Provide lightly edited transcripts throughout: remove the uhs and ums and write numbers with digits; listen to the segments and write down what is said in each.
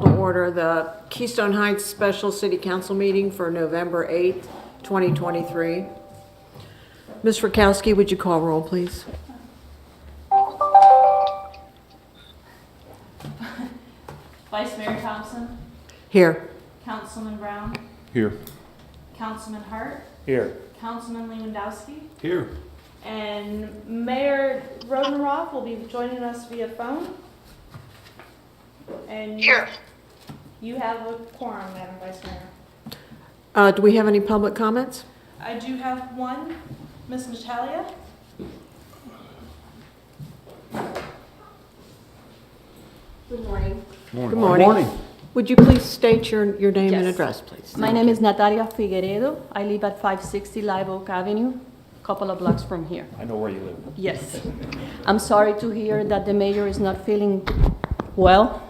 To order the Keystone Heights Special City Council meeting for November 8th, 2023. Ms. Rakowski, would you call roll, please? Vice Mayor Thompson, Here. Councilman Brown, Here. Councilman Hart, Here. Councilman Lewandowski, Here. and Mayor Rodenroth will be joining us via phone. And Here. you have a quorum, Madam Vice Mayor. Do we have any public comments? I do have one, Ms. Natalia. Good morning. Morning. Good morning. Would you please state your name and Yes. address, please? My name is Natalia Figueredo. I live at 560 Live Oak Avenue, a couple of blocks from here. I know where you live. Yes. I'm sorry to hear that the mayor is not feeling well.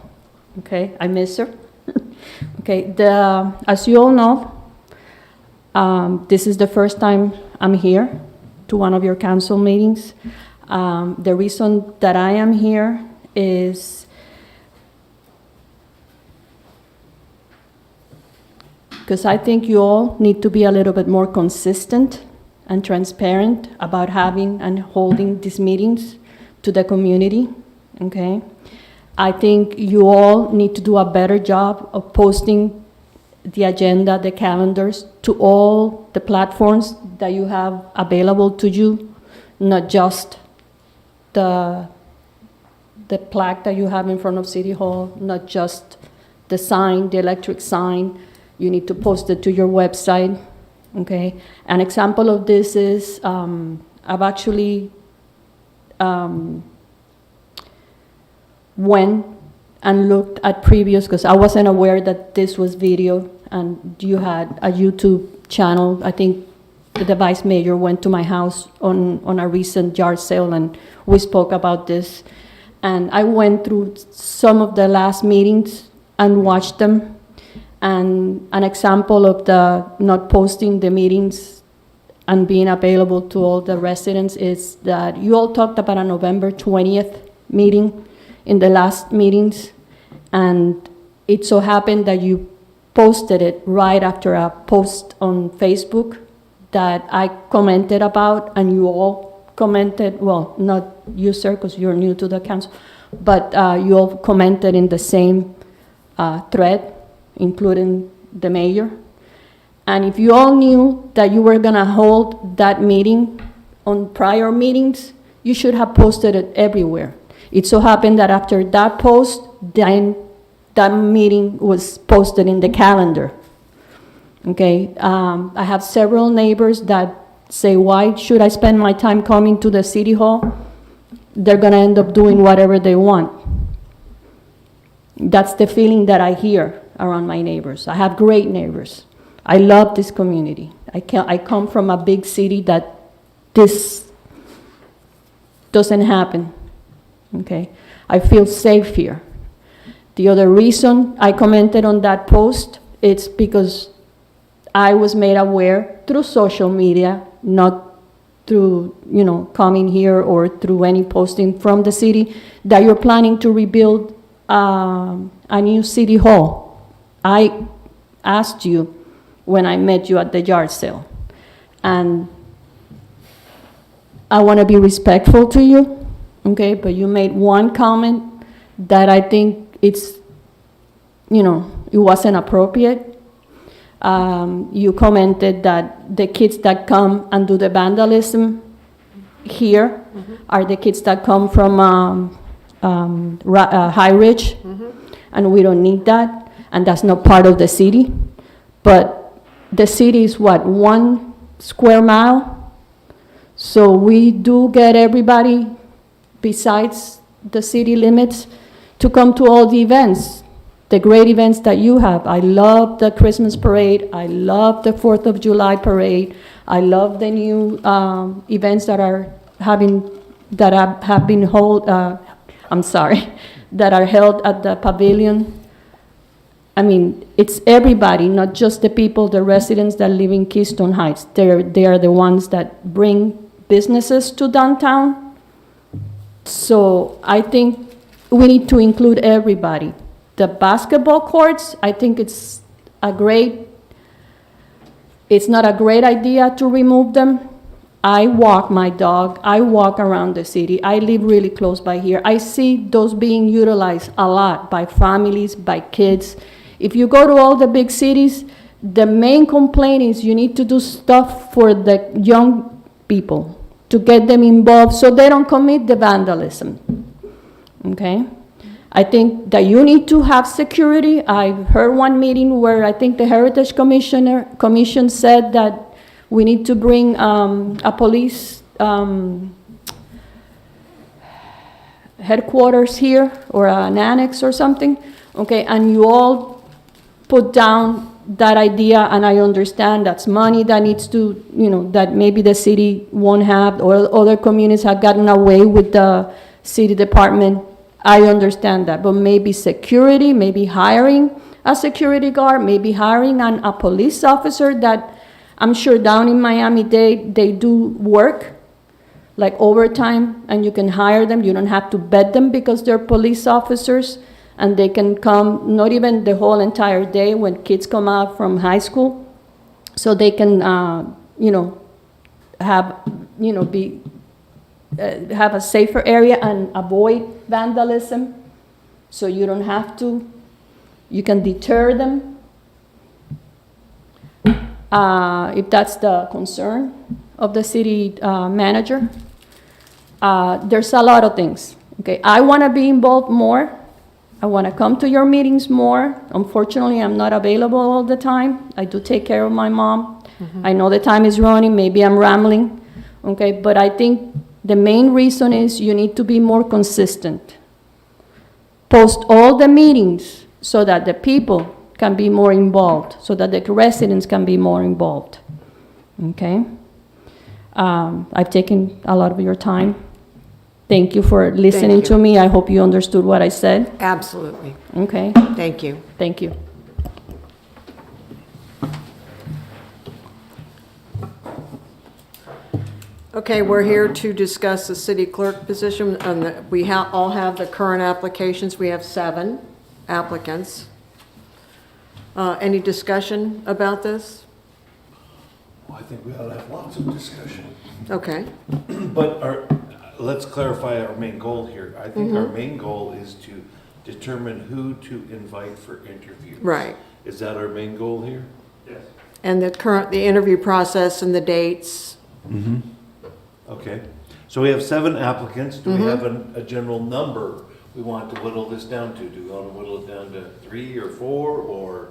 Okay, I miss her. Okay, as you all know, this is the first time I'm here to one of your council meetings. The reason that I am here is because I think you all need to be a little bit more consistent and transparent about having and holding these meetings to the community, okay? I think you all need to do a better job of posting the agenda, the calendars, to all the platforms that you have available to you, not just the plaque that you have in front of City Hall, not just the sign, the electric sign. You need to post it to your website, okay? An example of this is I've actually went and looked at previous, because I wasn't aware that this was video, and you had a YouTube channel. I think the vice mayor went to my house on a recent yard sale, and we spoke about this. And I went through some of the last meetings and watched them. And an example of the not posting the meetings and being available to all the residents is that you all talked about a November 20th meeting in the last meetings, and it so happened that you posted it right after a post on Facebook that I commented about, and you all commented, well, not you, sir, because you're new to the council, but you all commented in the same thread, including the mayor. And if you all knew that you were gonna hold that meeting on prior meetings, you should have posted it everywhere. It so happened that after that post, then that meeting was posted in the calendar. Okay, I have several neighbors that say, why should I spend my time coming to the city hall? They're gonna end up doing whatever they want. That's the feeling that I hear around my neighbors. I have great neighbors. I love this community. I come from a big city that this doesn't happen, okay? I feel safe here. The other reason I commented on that post, it's because I was made aware through social media, not through, coming here or through any posting from the city, that you're planning to rebuild a new city hall. I asked you when I met you at the yard sale, and I want to be respectful to you, okay? But you made one comment that I think it wasn't appropriate. You commented that the kids that come and do the vandalism here are the kids that come from High Ridge, and we don't need that. And that's not part of the city. But the city is what, 1 square mile? So we do get everybody besides the city limits to come to all the events, the great events that you have. I love the Christmas parade. I love the 4th of July parade. I love the new events that are that are held at the pavilion. I mean, it's everybody, not just the people, the residents that live in Keystone Heights. They are the ones that bring businesses to downtown. So I think we need to include everybody. The basketball courts, I think it's not a great idea to remove them. I walk my dog, I walk around the city, I live really close by here. I see those being utilized a lot by families, by kids. If you go to all the big cities, the main complaint is you need to do stuff for the young people to get them involved so they don't commit the vandalism, okay? I think that you need to have security. I've heard one meeting where I think the Heritage Commission said that we need to bring a police headquarters here or an annex or something, okay? And you all put down that idea, and I understand that's money that needs to, that maybe the city won't have, or other communities have gotten away with the city department. I understand that, but maybe security, maybe hiring a security guard, maybe hiring a police officer that I'm sure down in Miami they do work like overtime, and you can hire them. You don't have to vet them because they're police officers, and they can come not even the whole entire day when kids come out from high school, so they can have a safer area and avoid vandalism, so you don't have to. You can deter them if that's the concern of the city manager. There's a lot of things. Okay, I want to be involved more. I want to come to your meetings more. Unfortunately, I'm not available all the time. I do take care of my mom. I know the time is running. Maybe I'm rambling. Okay, but I think the main reason is you need to be more consistent. Post all the meetings so that the people can be more involved, so that the residents can be more involved. Okay? I've taken a lot of your time. Thank you for listening to me. I hope you understood what I said. Absolutely. Okay? Thank you. Thank you. Okay, we're here to discuss the city clerk position, and we all have the current applications. We have 7 applicants. Any discussion about this? Well, I think we ought to have lots of discussion. Okay. But let's clarify our main goal here. I think our main goal is to determine who to invite for interviews. Right. Is that our main goal here? Yes. And the interview process and the dates. Okay. So we have 7 applicants. Do we have a general number we want to whittle this down to? Do we want to whittle it down to 3 or 4,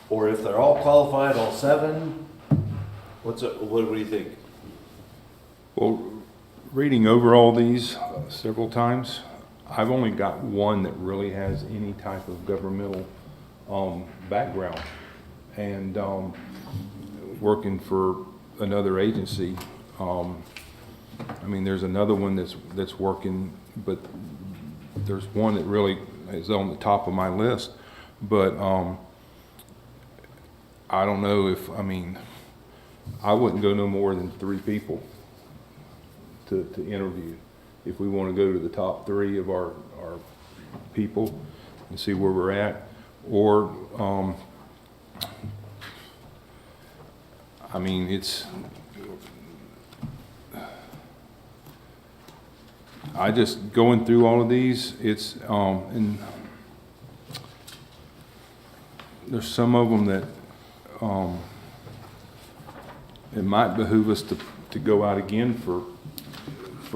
or if they're all qualified, all 7? What do you think? Well, reading over all these several times, I've only got one that really has any type of governmental background, and working for another agency. I mean, there's another one that's working, but there's one that really is on the top of my list. But I don't know I wouldn't go no more than 3 people to interview if we want to go to the top 3 of our people and see where we're at. Or, I just going through all of these, and there's some of them that it might behoove us to go out again for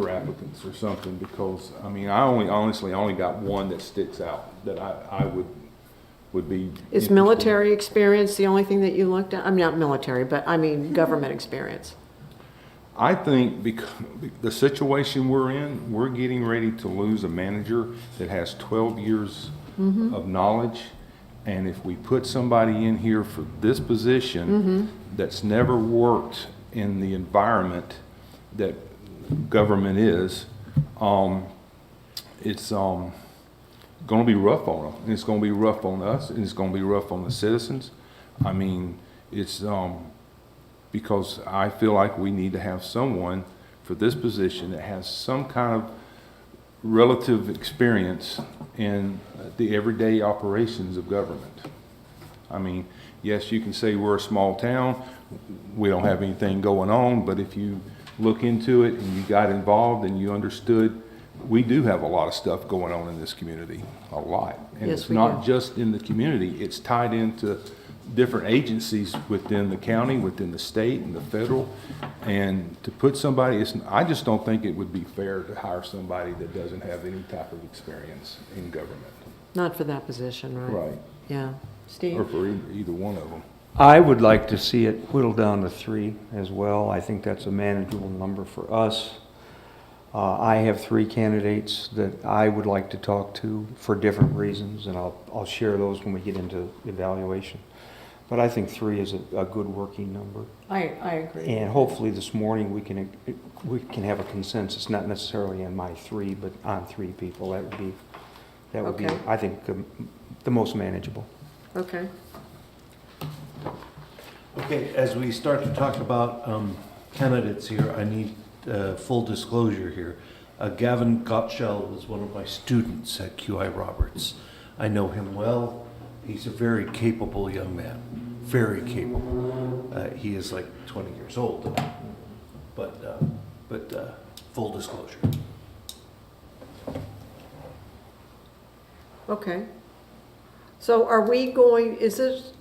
applicants or something, because I only got one that sticks out that I would be. Is military experience the only thing that you looked at? I mean, not military, but I mean government experience. I think because the situation we're in, we're getting ready to lose a manager that has 12 years of knowledge. And if we put somebody in here for this position that's never worked in the environment that government is, it's going to be rough on them. And it's going to be rough on us, and it's going to be rough on the citizens. I mean, it's because I feel like we need to have someone for this position that has some kind of relative experience in the everyday operations of government. I mean, yes, you can say we're a small town, we don't have anything going on, but if you look into it and you got involved and you understood, we do have a lot of stuff going on in this community, a lot. And Yes, it's we not do. just in the community, it's tied into different agencies within the county, within the state and the federal. And to put somebody, I just don't think it would be fair to hire somebody that doesn't have any type of experience in government. Not for that position, right? Right. Yeah. Or Steve? for either one of them. I would like to see it whittled down to 3 as well. I think that's a manageable number for us. I have 3 candidates that I would like to talk to for different reasons, and I'll share those when we get into evaluation. But I think 3 is a good working number. I agree. And hopefully this morning we can have a consensus, not necessarily on my 3, but on 3 people. That would be, Okay. I think, the most manageable. Okay. Okay, as we start to talk about candidates here, I need full disclosure here. Gavin Gottschall was one of my students at QI Roberts. I know him well. He's a very capable young man, very capable. He is like 20 years old, but full disclosure. Okay. So are we going, is this,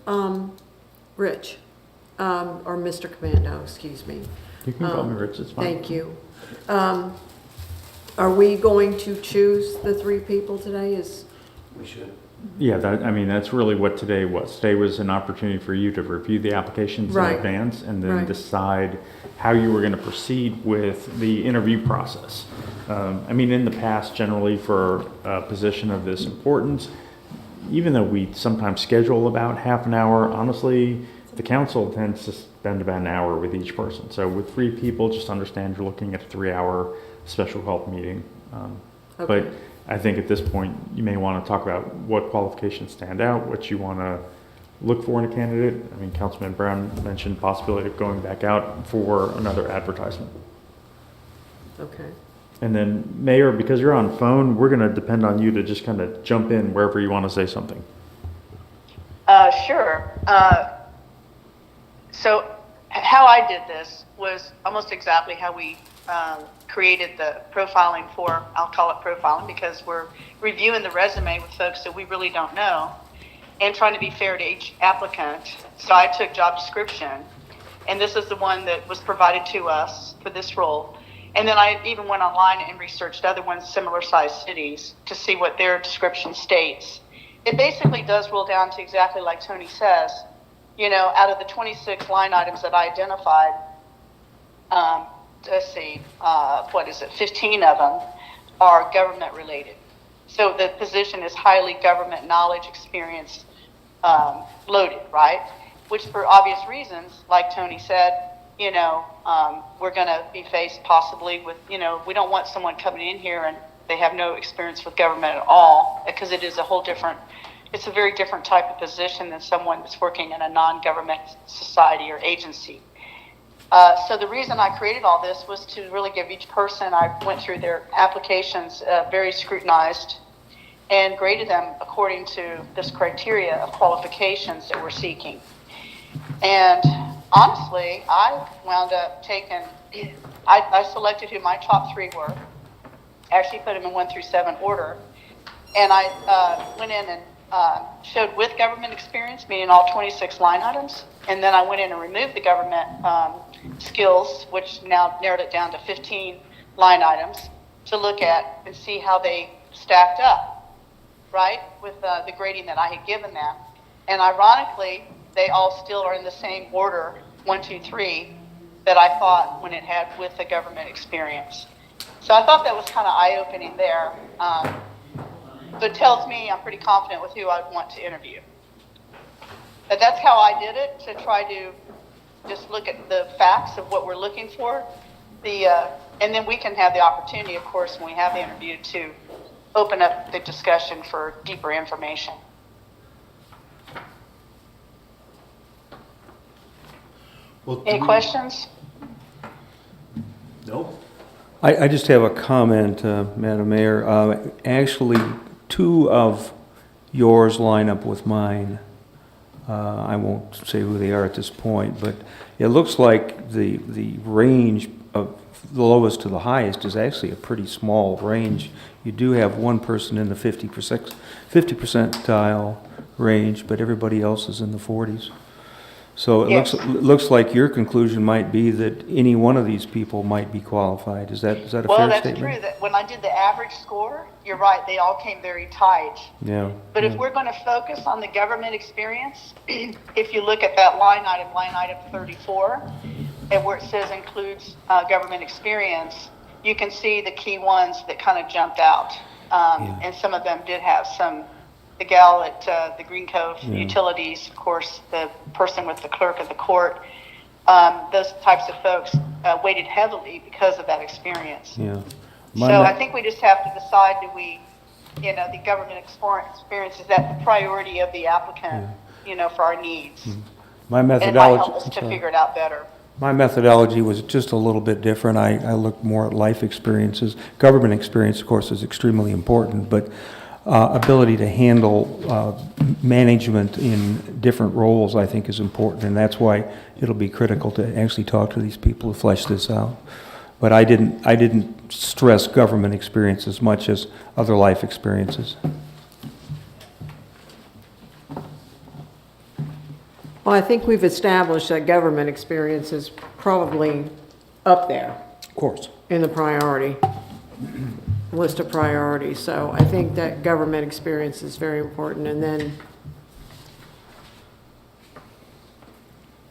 Rich, or Mr. Commando, excuse me? You can call me Rich, it's fine. Thank you. Are we going to choose the 3 people today? We should. Yeah, that's really what today was. Today was an opportunity for you to review the applications in Right. advance and then Right. decide how you were going to proceed with the interview process. In the past, generally for a position of this importance, even though we sometimes schedule about half an hour, honestly, the council tends to spend about an hour with each person. So with 3 people, just understand you're looking at a 3-hour special call meeting. But Okay. I think at this point, you may want to talk about what qualifications stand out, what you want to look for in a candidate. Councilman Brown mentioned possibility of going back out for another advertisement. Okay. And then Mayor, because you're on phone, we're going to depend on you to just kind of jump in wherever you want to say something. Sure. So how I did this was almost exactly how we created the profiling form. I'll call it profiling because we're reviewing the resume with folks that we really don't know and trying to be fair to each applicant. So I took job description, and this is the one that was provided to us for this role. And then I even went online and researched other ones, similar sized cities, to see what their description states. It basically does roll down to exactly like Tony says. Out of the 26 line items that I identified, 15 of them are government related. So the position is highly government knowledge, experience loaded, right? Which for obvious reasons, like Tony said, we're going to be faced possibly with, we don't want someone coming in here and they have no experience with government at all, because it is it's a very different type of position than someone that's working in a non-government society or agency. So the reason I created all this was to really give each person, I went through their applications, very scrutinized, and graded them according to this criteria of qualifications that we're seeking. And honestly, I wound up I selected who my top 3 were, actually put them in 1 through 7 order, and I went in and showed with government experience, meaning all 26 line items, and then I went in and removed the government skills, which now narrowed it down to 15 line items to look at and see how they stacked up, right, with the grading that I had given them. And ironically, they all still are in the same order, 1, 2, 3, that I thought when it had with the government experience. So I thought that was kind of eye-opening there. So it tells me I'm pretty confident with who I want to interview. But that's how I did it, to try to just look at the facts of what we're looking for. And then we can have the opportunity, of course, when we have the interview, to open up the discussion for deeper information. Well, Any questions? Nope. I just have a comment, Madam Mayor. Actually, two of yours line up with mine. I won't say who they are at this point, but it looks like the range of the lowest to the highest is actually a pretty small range. You do have one person in the 50 percentile range, but everybody else is in the 40s. So it Yes. looks like your conclusion might be that any one of these people might be qualified. Is that a fair Well, that's statement? true. That when I did the average score, you're right, they all came very tight. Yeah. But if we're going to focus on the government experience, if you look at that line item 34, and where it says includes government experience, you can see the key ones that kind of jumped out. And some of them did have some, the gal at the Green Cove Utilities, of course, the person with the clerk of the court, those types of folks weighted heavily because of that experience. Yeah. So I think we just have to decide, do we, the government experience, is that the priority of the applicant, for our needs? My And it might methodology. help us to figure it out better. My methodology was just a little bit different. I looked more at life experiences. Government experience, of course, is extremely important, but ability to handle management in different roles, I think, is important, and that's why it'll be critical to actually talk to these people to flesh this out. But I didn't stress government experience as much as other life experiences. Well, I think we've established that government experience is probably up there Of course. in the priority, list of priorities. So I think that government experience is very important, and then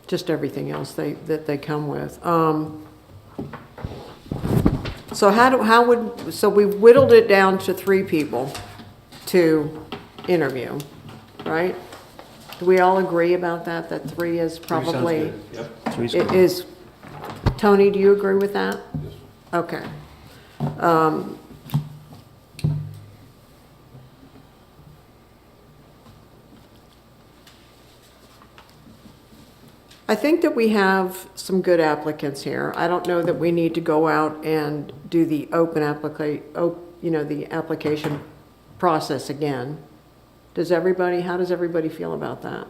just everything else that they come with. So we whittled it down to 3 people to interview, right? Do we all agree about that, that 3 is probably? Yep. Three's It good. is, Tony, do you agree with that? Yes. Okay. I think that we have some good applicants here. I don't know that we need to go out and do the open the application process again. How does everybody feel about that?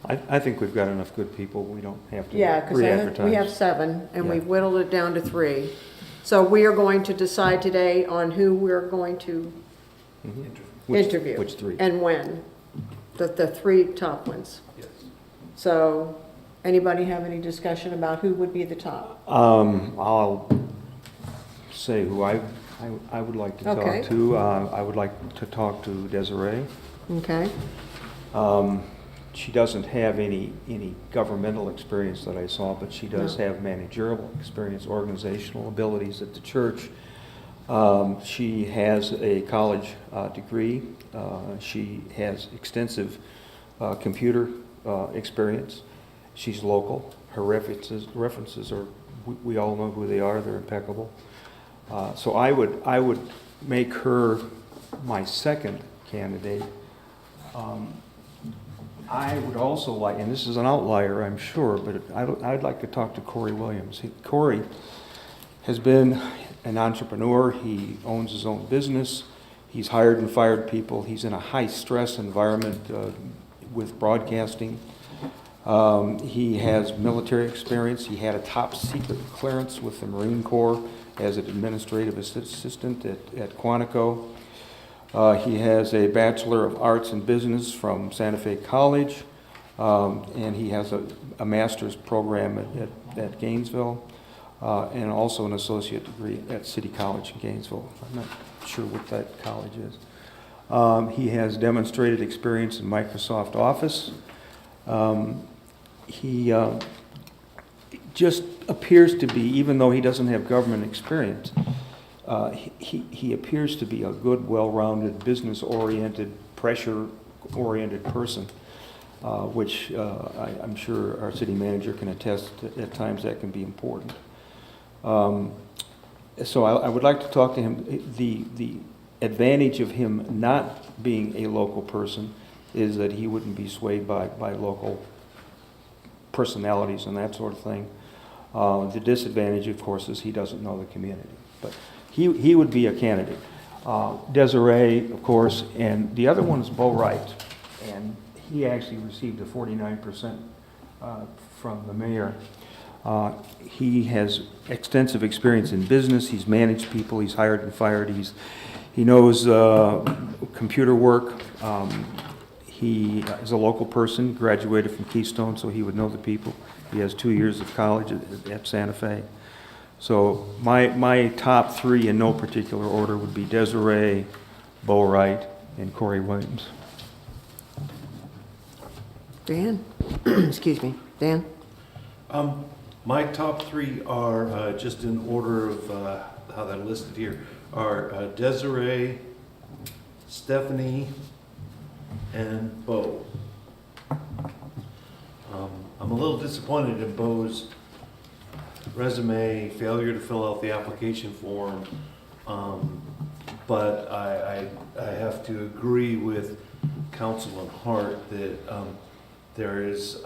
I think we've got enough good people. We don't have to Yeah, because re-advertise. we have 7, and Yeah. we've whittled it down to 3. So we are going to decide today on who we're going to interview. Which 3? And when, the 3 top ones. Yes. So, anybody have any discussion about who would be the top? I'll say who I would like to Okay. talk to. I would like to talk to Desiree. Okay, She doesn't have any governmental experience that I saw, but she does have managerial experience, organizational abilities at the church. She has a college degree. She has extensive computer experience. She's local. Her references are, we all know who they are. They're impeccable. So I would make her my second candidate. I would also like, and this is an outlier, I'm sure, but I'd like to talk to Corey Williams. Corey has been an entrepreneur. He owns his own business. He's hired and fired people. He's in a high-stress environment with broadcasting. He has military experience. He had a top-secret clearance with the Marine Corps as an administrative assistant at Quantico. He has a Bachelor of Arts in Business from Santa Fe College, and he has a master's program at Gainesville, and also an associate degree at City College in Gainesville. I'm not sure what that college is. He has demonstrated experience in Microsoft Office. He just appears to be, even though he doesn't have government experience, he appears to be a good, well-rounded, business-oriented, pressure-oriented person, which I'm sure our city manager can attest at times that can be important. So I would like to talk to him. The advantage of him not being a local person is that he wouldn't be swayed by local personalities and that sort of thing. The disadvantage, of course, is he doesn't know the community. But he would be a candidate. Desiree, of course, and the other one is Bo Wright. And he actually received a 49% from the mayor. He has extensive experience in business. He's managed people. He's hired and fired. He knows computer work. He is a local person, graduated from Keystone, so he would know the people. He has 2 years of college at Santa Fe. So my top three in no particular order would be Desiree, Bo Wright, and Corey Williams. Dan? Excuse me. Dan? My top three are, just in order of how they're listed here, are Desiree, Stephanie, and Bo. I'm a little disappointed in Bo's resume, failure to fill out the application form, but I have to agree with Councilman Hart that there is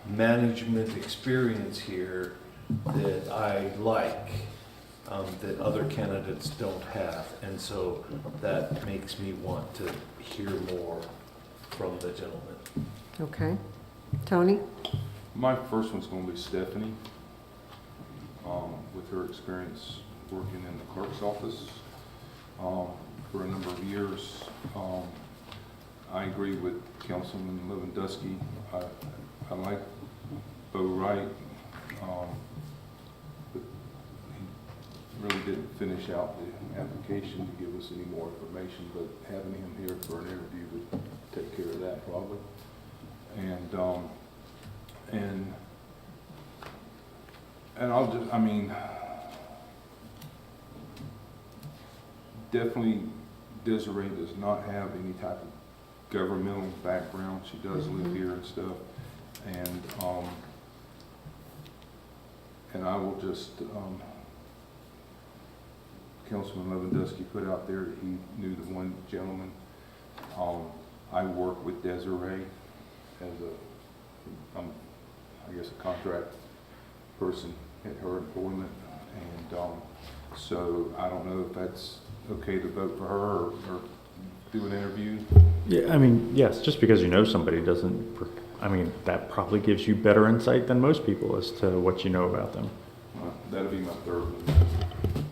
management experience here that I like, that other candidates don't have, and so that makes me want to hear more from the gentleman. Okay. Tony? My first one's gonna be Stephanie, with her experience working in the clerk's office, for a number of years. I agree with Councilman Lewandowski. I like Bo Wright, but he really didn't finish out the application to give us any more information, but having him here for an interview would take care of that probably. And I'll just, I mean, definitely Desiree does not have any type of governmental background. She does live here and stuff. And I will just, Councilman Lewandowski put out there that he knew the one gentleman. I work with Desiree as I guess a contract person at her employment, and so I don't know if that's okay to vote for her or do an interview. Yeah, I mean, yes, just because you know somebody doesn't, I mean, that probably gives you better insight than most people as to what you know about them. That'll be my third one.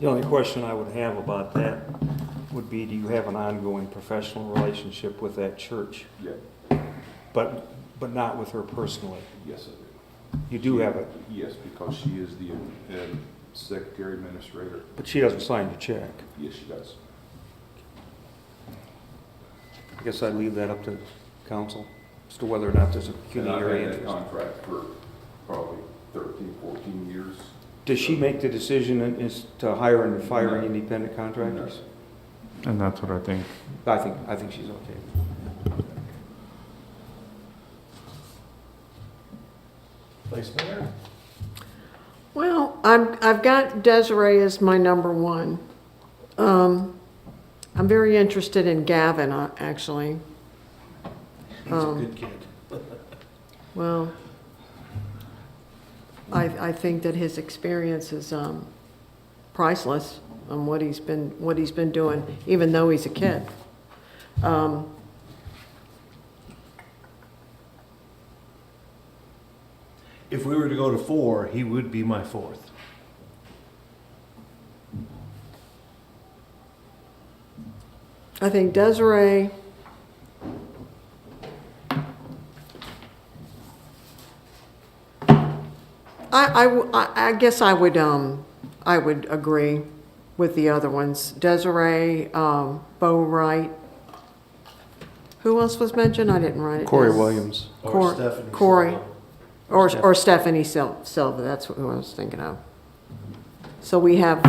The only question I would have about that would be, do you have an ongoing professional relationship with that church? Yeah. But not with her personally? Yes, I do. You do have it, Yes, because she is the secretary administrator. but she doesn't sign the check. Yes, she does. I guess I'd leave that up to council as to whether or not there's a And I've pecuniary had that interest. contract for probably 13, 14 years. Does she make the decision as to hire and fire independent contractors? And that's what I think. I think she's okay. Vice Mayor? Well, I've got Desiree as my number one. I'm very interested in Gavin, actually. He's a good kid. Well, I think that his experience is priceless on what he's been doing, even though he's a kid. If we were to go to 4, he would be my 4th. I think Desiree, I guess I would agree with the other ones. Desiree, Bo Wright. Who else was mentioned? I didn't write it down. Corey Williams. Or Stephanie Corey. Silva. Or Stephanie Silva, that's who I was thinking of. So we have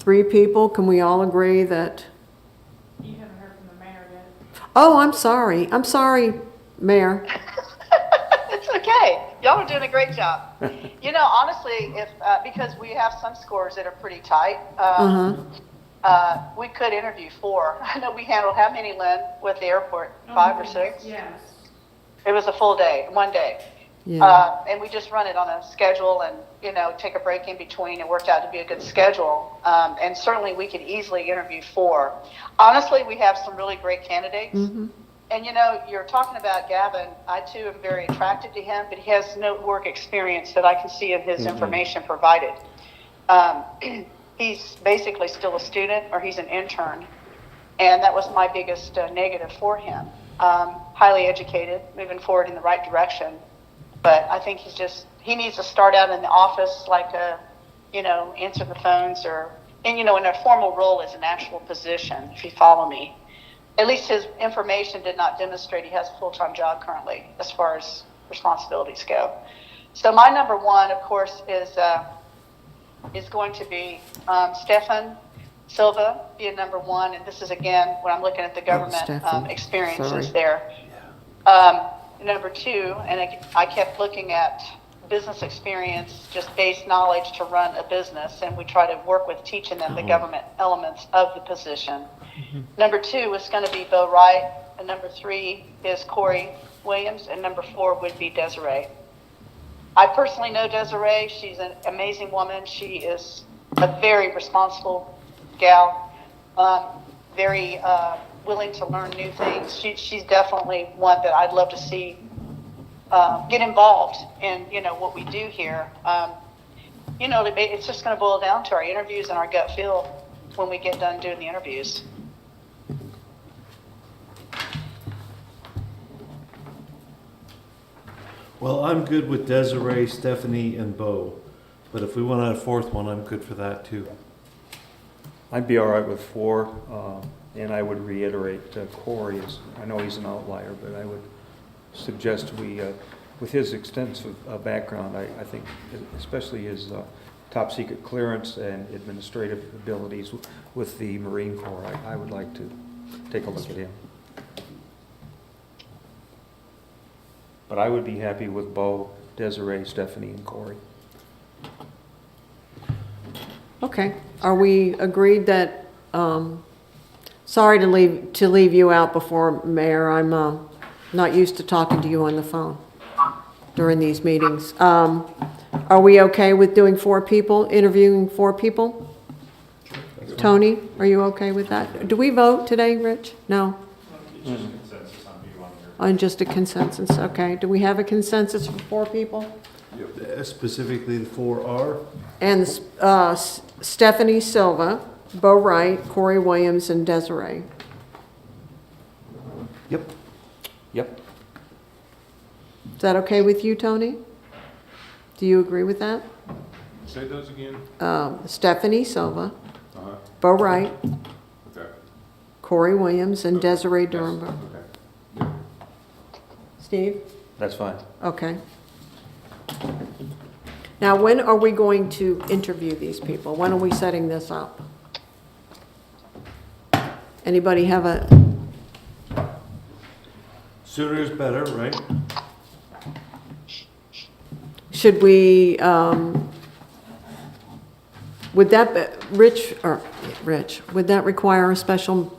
3 people. Can we all agree that? You haven't heard from the mayor yet. Oh, I'm sorry, Mayor. It's okay. Y'all are doing a great job. You know, honestly, if because we have some scores that are pretty tight, we could interview 4. I know we handled how many, Lynn, with the airport? 5 or 6? Yes. It was a full day, one day. Yeah. And we just run it on a schedule and, you know, take a break in between. It worked out to be a good schedule. And certainly we could easily interview 4. Honestly, we have some really great candidates. And, you know, you're talking about Gavin. I, too, am very attracted to him, but he has no work experience that I can see in his information provided. He's basically still a student, or he's an intern. And that was my biggest negative for him. Highly educated, moving forward in the right direction. But I think he needs to start out in the office like you know, answer the phones and, you know, in a formal role as an actual position, if you follow me. At least his information did not demonstrate he has a full-time job currently as far as responsibilities go. So my number 1, of course, is going to be Stefan Silva, being number 1. And this is, again, when I'm looking at the government experiences there. Number 2, and I kept looking at business experience, just base knowledge to run a business, and we try to work with teaching them the government elements of the position. Number 2 is going to be Bo Wright, and number 3 is Corey Williams, and number 4 would be Desiree. I personally know Desiree. She's an amazing woman. She is a very responsible gal, very willing to learn new things. She's definitely one that I'd love to see get involved in, you know, what we do here. You know, it's just going to boil down to our interviews and our gut feel when we get done doing the interviews. Well, I'm good with Desiree, Stephanie, and Bo. But if we want a 4th one, I'm good for that too. I'd be all right with 4, and I would reiterate Corey. I know he's an outlier, but I would suggest we, with his extensive background, I think especially his top secret clearance and administrative abilities with the Marine Corps, I would like to take a look at him. But I would be happy with Bo, Desiree, Stephanie, and Corey. Okay. Are we agreed that, sorry to leave you out before, Mayor. I'm not used to talking to you on the phone during these meetings. Are we okay with doing 4 people, interviewing 4 people? Tony, are you okay with that? Do we vote today, Rich? No? On just a consensus, okay. Do we have a consensus for 4 people? Specifically, the 4 are? And Stephanie Silva, Bo Wright, Corey Williams, and Desiree. Yep. Yep. Is that okay with you, Tony? Do you agree with that? Say those again. Stephanie Silva, Uh-huh. Bo Wright, Okay. Corey Williams, and Desiree Durham. Okay. Steve? That's fine. Okay. Now, when are we going to interview these people? When are we setting this up? Anybody have a, Sooner is better, right? should we, would that, Rich, would that require a special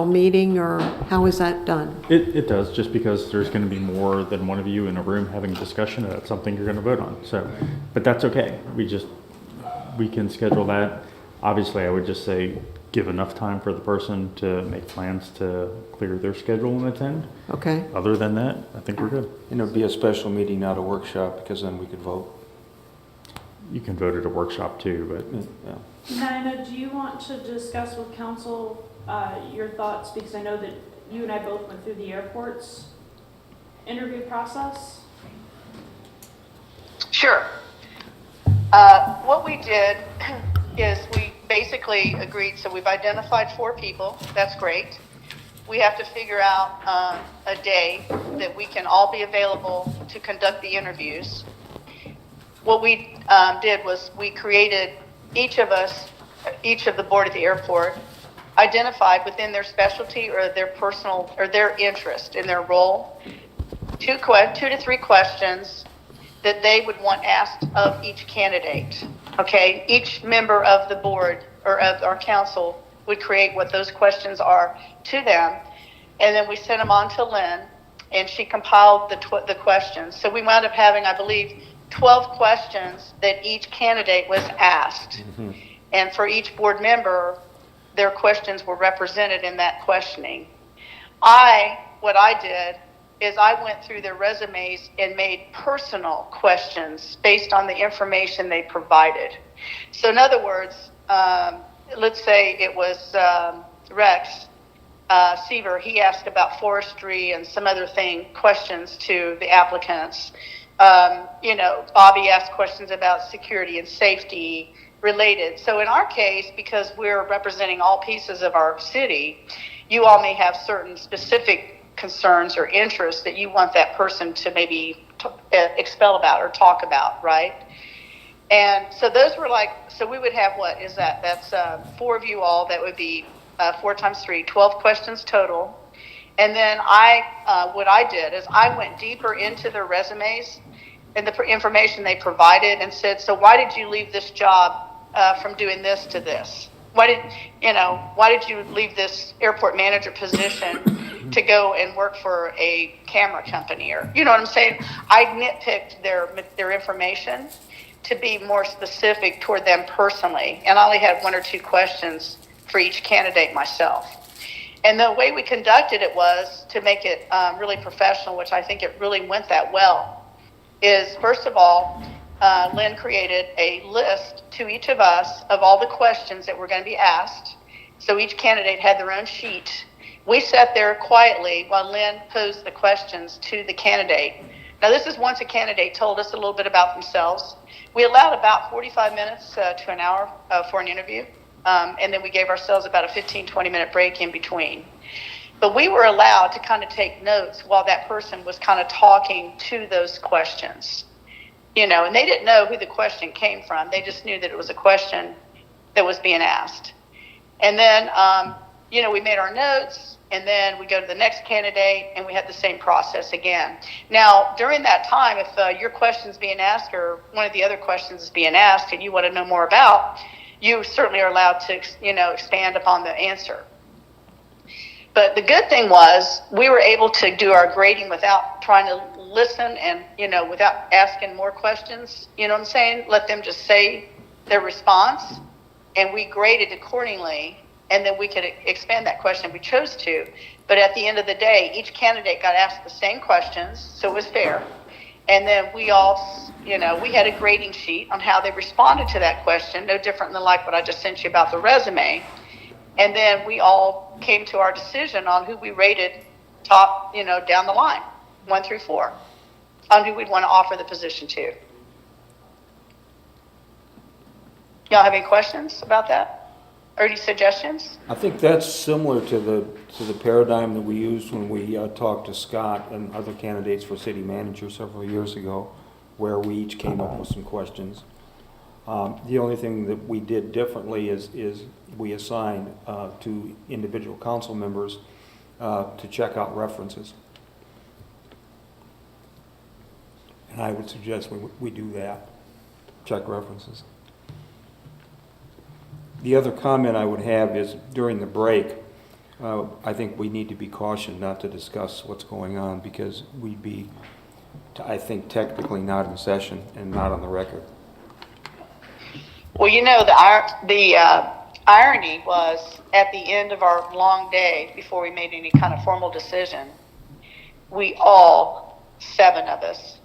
meeting, or how is that done? It does, just because there's going to be more than one of you in a room having a discussion, and that's something you're going to vote on. So, but that's okay. We can schedule that. Obviously, I would just say give enough time for the person to make plans to clear their schedule and attend. Okay. Other than that, I think we're good. And it would be a special meeting, not a workshop, because then we could vote. You can vote at a workshop too, but Yeah. Nina, do you want to discuss with council your thoughts? Because I know that you and I both went through the airport's interview process. Sure. What we did is we basically agreed, so we've identified 4 people. That's great. We have to figure out a day that we can all be available to conduct the interviews. What we did was we created, each of the board at the airport identified within their specialty or their personal or their interest in their role 2 to 3 questions that they would want asked of each candidate. Okay, each member of the board or of our council would create what those questions are to them, and then we send them on to Lynn, and she compiled the questions. So we wound up having, I believe, 12 questions that each candidate was asked. And for each board member, their questions were represented in that questioning. What I did is I went through their resumes and made personal questions based on the information they provided. So in other words, let's say it was Rex Seaver. He asked about forestry and some other questions to the applicants. Bobby asked questions about security and safety related. So in our case, because we're representing all pieces of our city, you all may have certain specific concerns or interests that you want that person to maybe expel about or talk about, right? And so those were so we would have, what is that? That's 4 of you all. That would be 4 times 3, 12 questions total. And then what I did is I went deeper into their resumes and the information they provided and said, so why did you leave this job from doing this to this? Why did you leave this airport manager position to go and work for a camera company? Or, you know what I'm saying? I nitpicked their information to be more specific toward them personally. And I only had 1 or 2 questions for each candidate myself. And the way we conducted it was to make it really professional, which I think it really went that well, is first of all, Lynn created a list to each of us of all the questions that were going to be asked. So each candidate had their own sheet. We sat there quietly while Lynn posed the questions to the candidate. Now, this is once a candidate told us a little bit about themselves. We allowed about 45 minutes to an hour for an interview. And then we gave ourselves about a 15, 20-minute break in between. But we were allowed to kind of take notes while that person was kind of talking to those questions. And they didn't know who the question came from. They just knew that it was a question that was being asked. And then, we made our notes, and then we go to the next candidate, and we had the same process again. Now, during that time, if your question's being asked or one of the other questions is being asked and you want to know more about, you certainly are allowed to, expand upon the answer. But the good thing was we were able to do our grading without trying to listen and, without asking more questions. You know what I'm saying? Let them just say their response, and we graded accordingly, and then we could expand that question if we chose to. But at the end of the day, each candidate got asked the same questions, so it was fair. And then we all, we had a grading sheet on how they responded to that question, no different than like what I just sent you about the resume. And then we all came to our decision on who we rated top, down the line, 1 through 4, on who we'd want to offer the position to. Y'all have any questions about that? Or any suggestions? I think that's similar to the paradigm that we used when we talked to Scott and other candidates for city manager several years ago, where we each came up with some questions. The only thing that we did differently is we assigned to individual council members to check out references. And I would suggest we do that, check references. The other comment I would have is during the break, I think we need to be cautioned not to discuss what's going on because we'd be, I think, technically not in session and not on the record. Well, the irony was at the end of our long day, before we made any kind of formal decision, we all, 7 of us,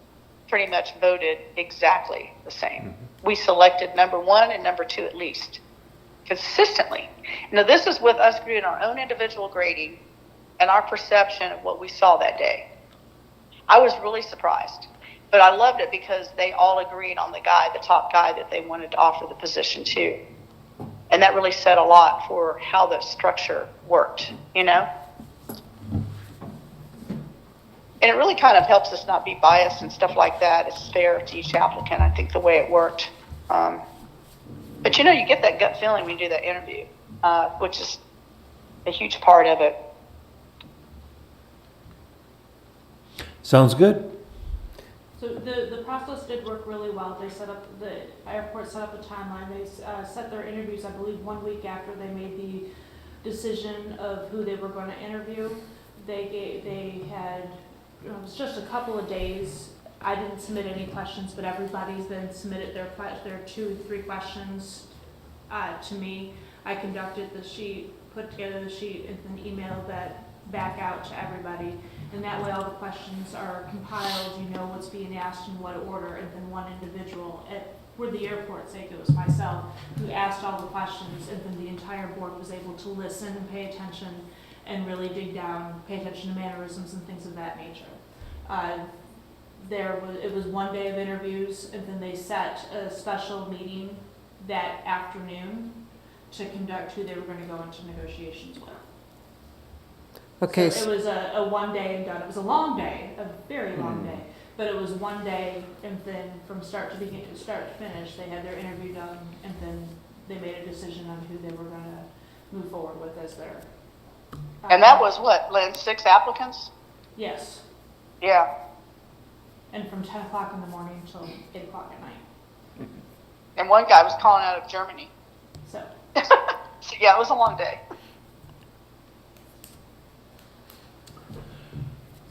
pretty much voted exactly the same. Mm-hmm. We selected number 1 and number 2 at least, consistently. Now, this is with us doing our own individual grading and our perception of what we saw that day. I was really surprised. But I loved it because they all agreed on the top guy that they wanted to offer the position to. And that really said a lot for how the structure worked, And it really kind of helps us not be biased and stuff like that. It's fair to each applicant, I think, the way it worked. But you get that gut feeling when you do that interview, which is a huge part of it. Sounds good. So the process did work really well. The airport set up a timeline. They set their interviews, I believe, 1 week after they made the decision of who they were going to interview. They had Yeah. It was just a couple of days. I didn't submit any questions, but everybody's then submitted their 2, 3 questions to me. I conducted the sheet, put together the sheet, and then emailed that back out to everybody. And that way all the questions are compiled, you know what's being asked in what order, and then one individual, for the airport's sake, it was myself, who asked all the questions, and then the entire board was able to listen and pay attention and really dig down, pay attention to mannerisms and things of that nature. It was one day of interviews, and then they set a special meeting that afternoon to conduct who they were going to go into negotiations with. Okay, So it was a one day and done. It was a long day, a very long day, but it was one day, and then from start to finish, they had their interview done, and then they made a decision on who they were going to move forward with as their. And that was what, Lynn, 6 applicants? Yes, Yeah. and from 10 o'clock in the morning till 8 o'clock at night. And one guy was calling out of Germany. So. So yeah, it was a long day.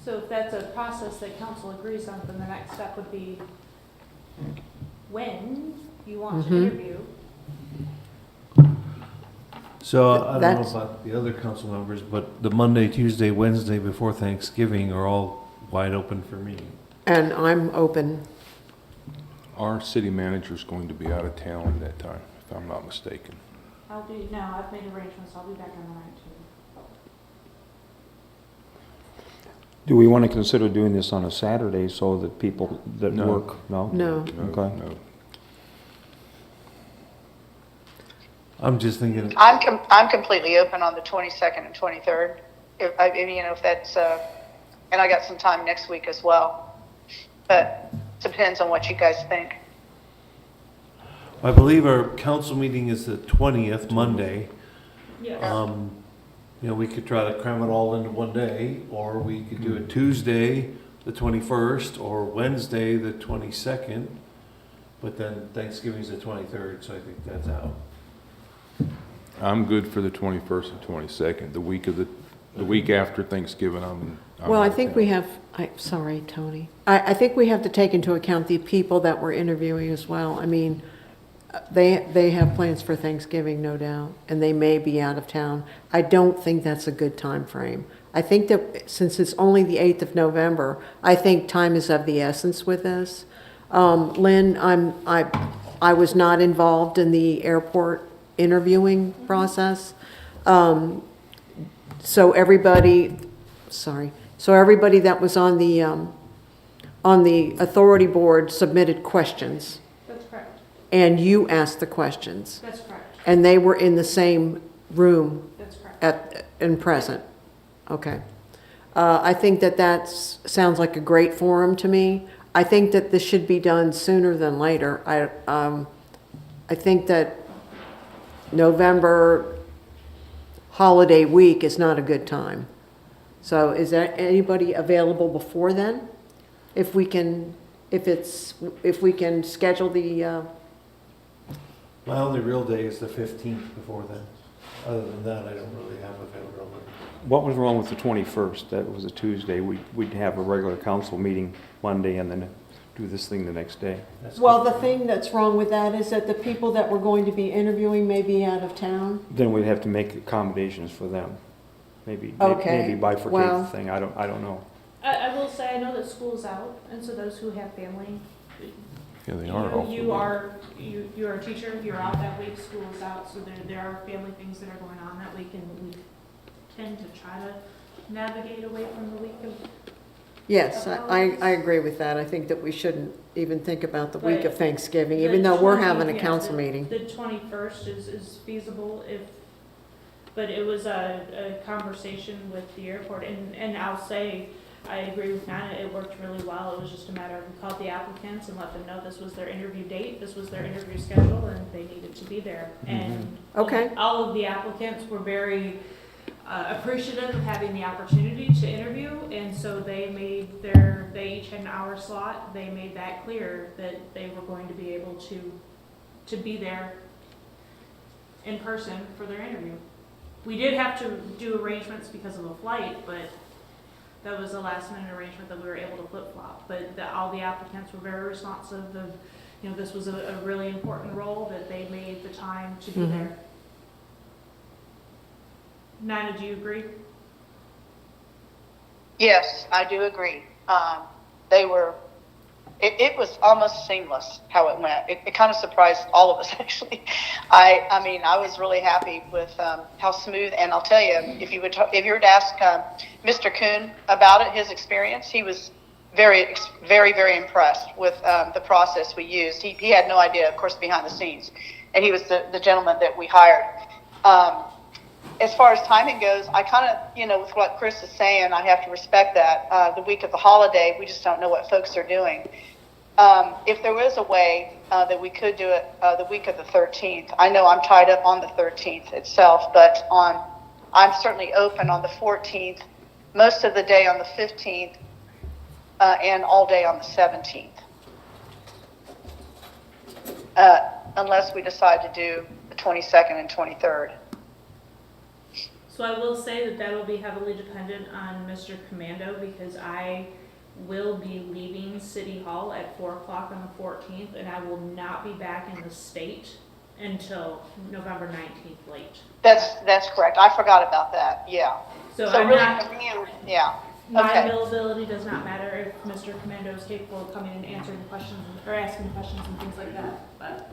So if that's a process that council agrees on, then the next step would be when you want to interview. So I don't know That's- about the other council members, but the Monday, Tuesday, Wednesday before Thanksgiving are all wide open for me. and I'm open. Our city manager's going to be out of town at that time, if I'm not mistaken. I've made arrangements, I'll be back on the 19th. Do we want to consider doing this on a Saturday so that people that No. work, no? No. Okay. No. I'm just thinking, I'm completely open on the 22nd and 23rd. If that's, and I got some time next week as well. But depends on what you guys think. I believe our council meeting is the 20th, Monday. Yes. We could try to cram it all into one day, or we could do it Tuesday, the 21st, or Wednesday, the 22nd. But then Thanksgiving's the 23rd, so I think that's out. I'm good for the 21st and 22nd, the week after Thanksgiving, I'm Well, I out of think town. we have, sorry, Tony. I think we have to take into account the people that we're interviewing as well. I mean, they have plans for Thanksgiving, no doubt, and they may be out of town. I don't think that's a good time frame. I think that since it's only the 8th of November, I think time is of the essence with this. Lynn, I was not involved in the airport interviewing process. So everybody that was on the authority board submitted questions, That's correct. and you asked the questions, That's correct. and they were in the same room That's correct. and present. Okay. I think that sounds like a great forum to me. I think that this should be done sooner than later. I think that November holiday week is not a good time. So is there anybody available before then? If we can schedule the, My only real day is the 15th before then. Other than that, I don't really have availability. What was wrong with the 21st? That was a Tuesday. We'd have a regular council meeting Monday and then do this thing the next day. That's well, good. the thing that's wrong with that is that the people that we're going to be interviewing may be out of town. Then we'd have to make accommodations for them. Maybe Okay, bifurcate well- the thing. I don't know. I will say, I know that school's out, and so those who have family, Yeah, they are off. you are a teacher, you're out that week, school is out, so there are family things that are going on that week, and we tend to try to navigate away from the week of. Yes, I agree with that. I think that we shouldn't even think about the week of But Thanksgiving, the even though we're 20 having a yeah, council the- meeting. The 21st is feasible but it was a conversation with the airport, and I'll say, I agree with Nana, it worked really well. It was just a matter of, we called the applicants and let them know this was their interview date, this was their interview schedule, and they needed to be there. And Okay. all of the applicants were very appreciative of having the opportunity to interview, and so they each had an hour slot. They made that clear that they were going to be able to be there in person for their interview. We did have to do arrangements because of a flight, but That was a last minute arrangement that we were able to flip flop, but all the applicants were very responsive of, this was a really important role that they made the time to be there. Nina, do you agree? Yes, I do agree. They were, it was almost seamless how it went. It kind of surprised all of us, actually. I mean, I was really happy with how smooth, and I'll tell you, if you were to ask Mr. Kuhn about it, his experience, he was very, very, very impressed with the process we used. He had no idea, of course, behind the scenes, and he was the gentleman that we hired. As far as timing goes, I kind of, with what Chris is saying, I have to respect that. The week of the holiday, we just don't know what folks are doing. If there was a way that we could do it the week of the 13th, I know I'm tied up on the 13th itself, but I'm certainly open on the 14th, most of the day on the 15th, and all day on the 17th. Unless we decide to do the 22nd and 23rd. So I will say that will be heavily dependent on Mr. Commando, because I will be leaving City Hall at 4 o'clock on the 14th, and I will not be back in the state until November 19th late. That's correct. I forgot about that. Yeah. So So I'm really, not, for me, yeah. my Okay. availability does not matter if Mr. Commando is capable of coming and answering questions or asking questions and things like that, but.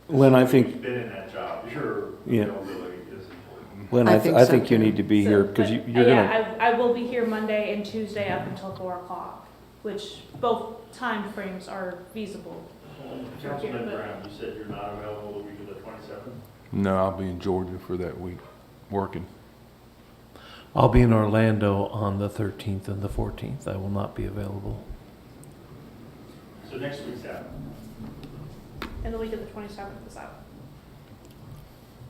Lynn, I think, You've been in that job, your Yeah. availability is important. Lynn, I I think I so, think you too. need to be here, because you're gonna, Yeah, I will be here Monday and Tuesday up until 4 o'clock, which both time frames are feasible. Councilman Brown, you said you're not available the week of the 27th? No, I'll be in Georgia for that week, working. I'll be in Orlando on the 13th and the 14th. I will not be available. So next week's out. And the week of the 27th is out.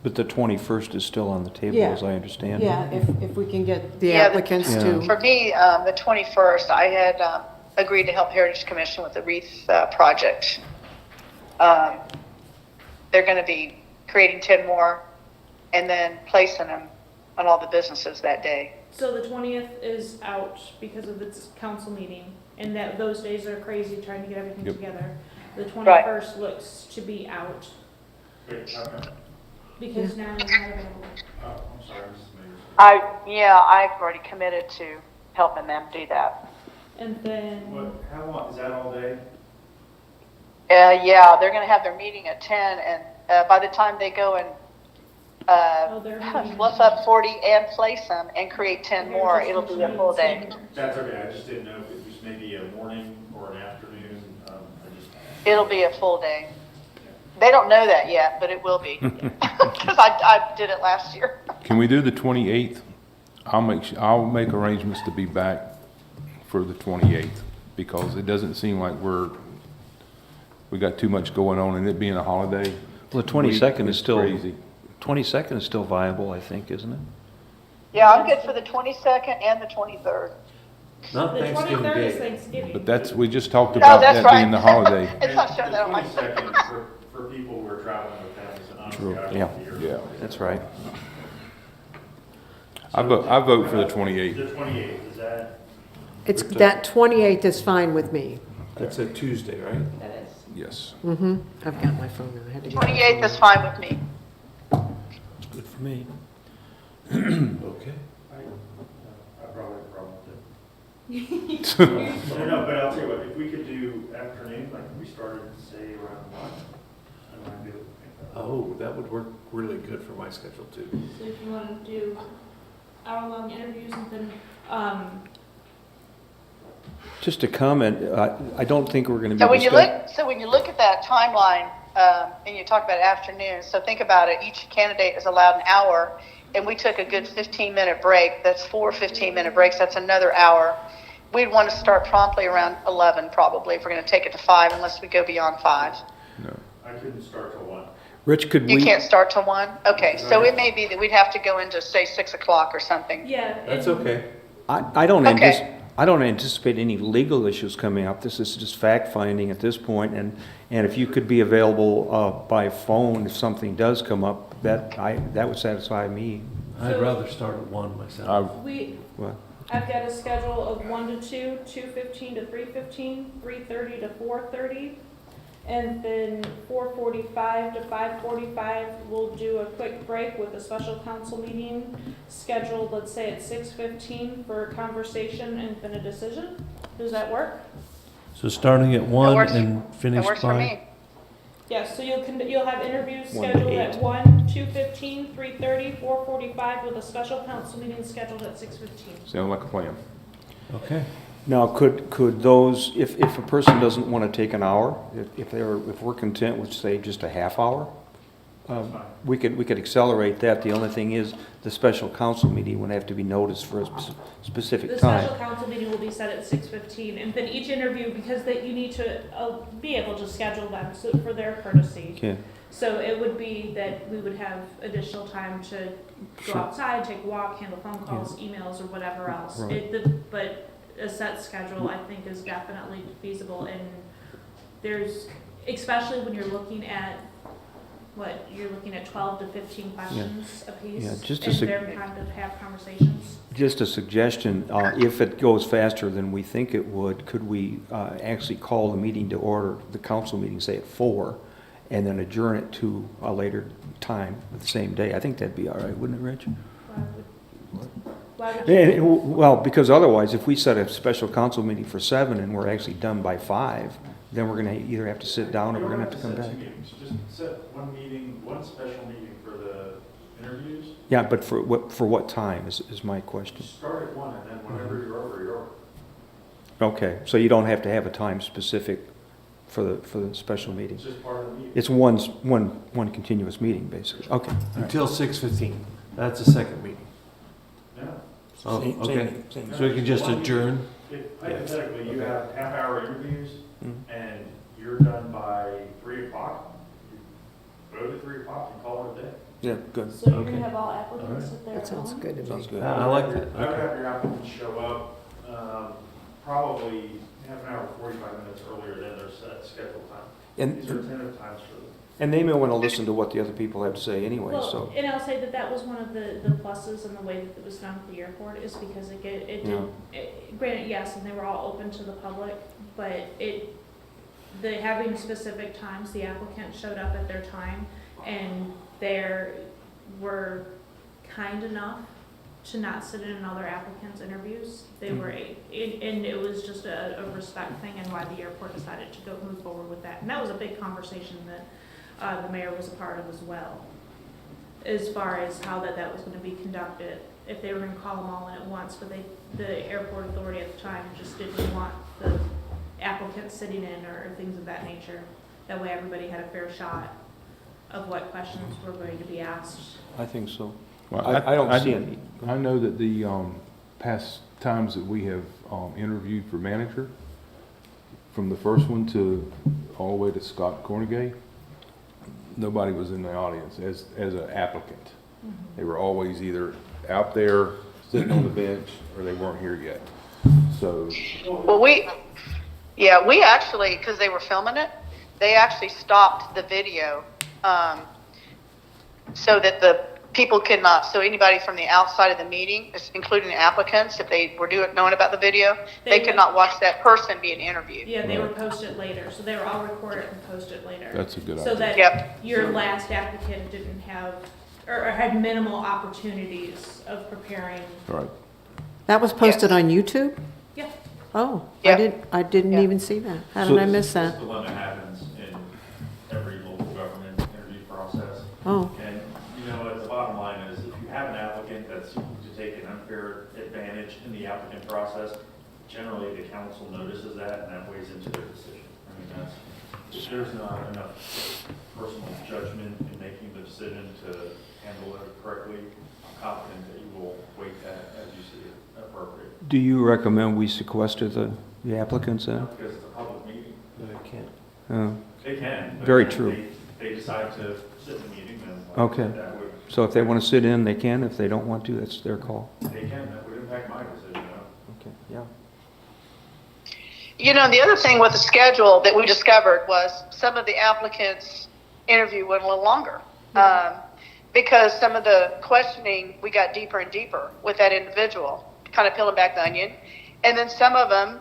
but the 21st is still on the table, Yeah. as I understand. Yeah, if we can get the Yeah, applicants Yeah. to, For me, the 21st, I had agreed to help Heritage Commission with the wreath project. They're going to be creating 10 more and then placing them on all the businesses that day. So the 20th is out because of its council meeting, and that those days are crazy trying to get everything Yep. together. The 21st looks to be out Wait, how come? because now it's not available. Oh, I'm sorry, Mrs. Mayor. I've already committed to helping them do that. And then, What, how long, is that all day? Yeah, they're going to have their meeting at 10, and by the time they go and they're fluff up 40 and place them and create 10 more, it'll be a full day. That's okay, I just didn't know if it was maybe a morning or an afternoon. It'll be a full day. They don't know that yet, but it will be. Because I did it last year. Can we do the 28th? I'll make arrangements to be back for the 28th, because it doesn't seem like we got too much going on, and it being a holiday. Well, the 22nd it's is still, crazy. 22nd is still viable, I think, isn't it? Yeah, I'm good for the 22nd and the 23rd. Not the Thanksgiving 23rd is Day. Thanksgiving. We just talked No, about that's that being right. the holiday. It's not showing that on my. 22nd for people who are traveling with families, and honestly, I Yeah. won't be here. Yeah. That's right. I vote for the 28th. The 28th, is that? it's, that 28th is fine with me. That's a Tuesday, right? That is. Yes. Mm-hmm, I've got my phone, I had to get my 28th phone. is fine with me. Good for me. Okay. I probably have a problem with it. No, but I'll tell you what, if we could do afternoon, like we started, say, around 1, I might be able to make that. Oh, that would work really good for my schedule too. So if you want to do hour-long interviews and then, Just a comment, I don't think we're going to be. So when you look at that timeline, and you talk about afternoons, so think about it, each candidate is allowed an hour, and we took a good 15-minute break. That's 4 15-minute breaks, that's another hour. We'd want to start promptly around 11 probably, if we're going to take it to 5, unless we go beyond 5. No. I couldn't start till 1. Rich, could You we, can't start till 1? Okay, so it may be that we'd have to go into, say, 6 o'clock or something. yeah. That's and- okay. I don't Okay. I don't anticipate any legal issues coming up. This is just fact-finding at this point, and if you could be available by phone if something does come up, that would satisfy me. I'd rather start at 1 myself. We, Well, I've got a schedule of 1 to 2, 2:15 to 3:15, 3:30 to 4:30, and then 4:45 to 5:45, we'll do a quick break with a special council meeting scheduled, let's say at 6:15 for a conversation and then a decision. Does that work? So starting at 1 works- and That finish works for by? me. Yes, so you'll have interviews 1 to scheduled at 8. 1, 2:15, 3:30, 4:45, with a special council meeting scheduled at 6:15. Sound like a plan? Okay. Now, could those, if a person doesn't want to take an hour, if we're content with, say, just a half hour, we could accelerate that. The only thing is, the special council meeting would have to be noticed for a specific The time. special council meeting will be set at 6:15, and then each interview, because you need to be able to schedule them for their courtesy. Okay, So it would be that we would have additional time to go Sure. outside, take a walk, handle phone calls, emails, or whatever else. Right. But a set schedule, I think, is definitely feasible, and there's, especially when you're looking at, you're looking at 12 to 15 questions apiece, Yeah, just and to they're kind of have conversations. just a suggestion, if it goes faster than we think it would, could we actually call the meeting to order, the council meeting, say at 4, and then adjourn it to a later time, the same day? I think that'd be all right, wouldn't it, Rich? Why would you? Well, because otherwise, if we set a special council meeting for 7 and we're actually done by 5, then we're gonna either have to sit down or we're gonna have to come back. Just set one meeting, one special meeting for the interviews. Yeah, but for what time is my question. Start at 1, and then whenever you're over, you're over. Okay, so you don't have to have a time specific for the special meeting. It's just part of the meeting. It's one continuous meeting, basically. Okay. Until 6:15. That's the second meeting. Yeah. Oh, Same- okay. same- So we can just adjourn? If hypothetically, you have half-hour interviews, Mhm. and you're done by 3 o'clock, you go to 3 o'clock and call it a day. Yeah, good. So you're Okay. gonna have all applicants at their That sounds home? good to me. Sounds good. I like that. I would Okay. have your applicants show up, probably half an hour, 45 minutes earlier than their set scheduled time. These are And, tentative times for them. and they may want to listen to what the other people have to say anyway, Well, so. and I'll say that was one of the pluses in the way that it was done at the airport, is because it did, granted, yes, and they were all open to the public, but having specific times, the applicant showed up at their time, and they were kind enough to not sit in other applicants' interviews. They were, and it was just a respect thing, and why the airport decided to move forward with that. And that was a big conversation that the mayor was a part of as well, as far as how that was gonna be conducted, if they were gonna call them all in at once, but the airport authority at the time just didn't want the applicants sitting in or things of that nature. That way everybody had a fair shot of what questions were going to be asked. I think so. Well, I don't see any. I know that the past times that we have interviewed for manager, from the first one to all the way to Scott Cornegay, nobody was in the audience as an applicant. They were always either out there sitting on the bench or they weren't here yet. So, Well, we actually, because they were filming it, they actually stopped the video so that the people could not, so anybody from the outside of the meeting, including the applicants, if they were knowing about the video, they could not watch that person being interviewed. Yeah, they were posted later, so they were all recorded and posted later. that's a good So idea. that Yep. your last applicant didn't have, or had minimal opportunities of preparing. All right. That was posted on YouTube? Yeah. Oh, Yeah. I didn't Yeah. even see that. How did I miss that? It's the one that happens in every local government interview process. Oh, And, the bottom line is, if you have an applicant that's seeking to take an unfair advantage in the applicant process, generally the council notices that, and that weighs into their decision. I mean, if there's not enough personal judgment in making the decision to handle it correctly, I'm confident that you will weight that as you see it appropriate. Do you recommend we sequester the applicants then? Not because it's a public meeting. I can't. They can. but Very if true. They decide to sit in the meeting, then Okay. that would, So if they want to sit in, they can. If they don't want to, that's their call. they can, that would impact my decision, Okay, yeah. The other thing with the schedule that we discovered was some of the applicants' interview went a little longer. Because some of the questioning, we got deeper and deeper with that individual. kind of peeling back the onion. And then some of them,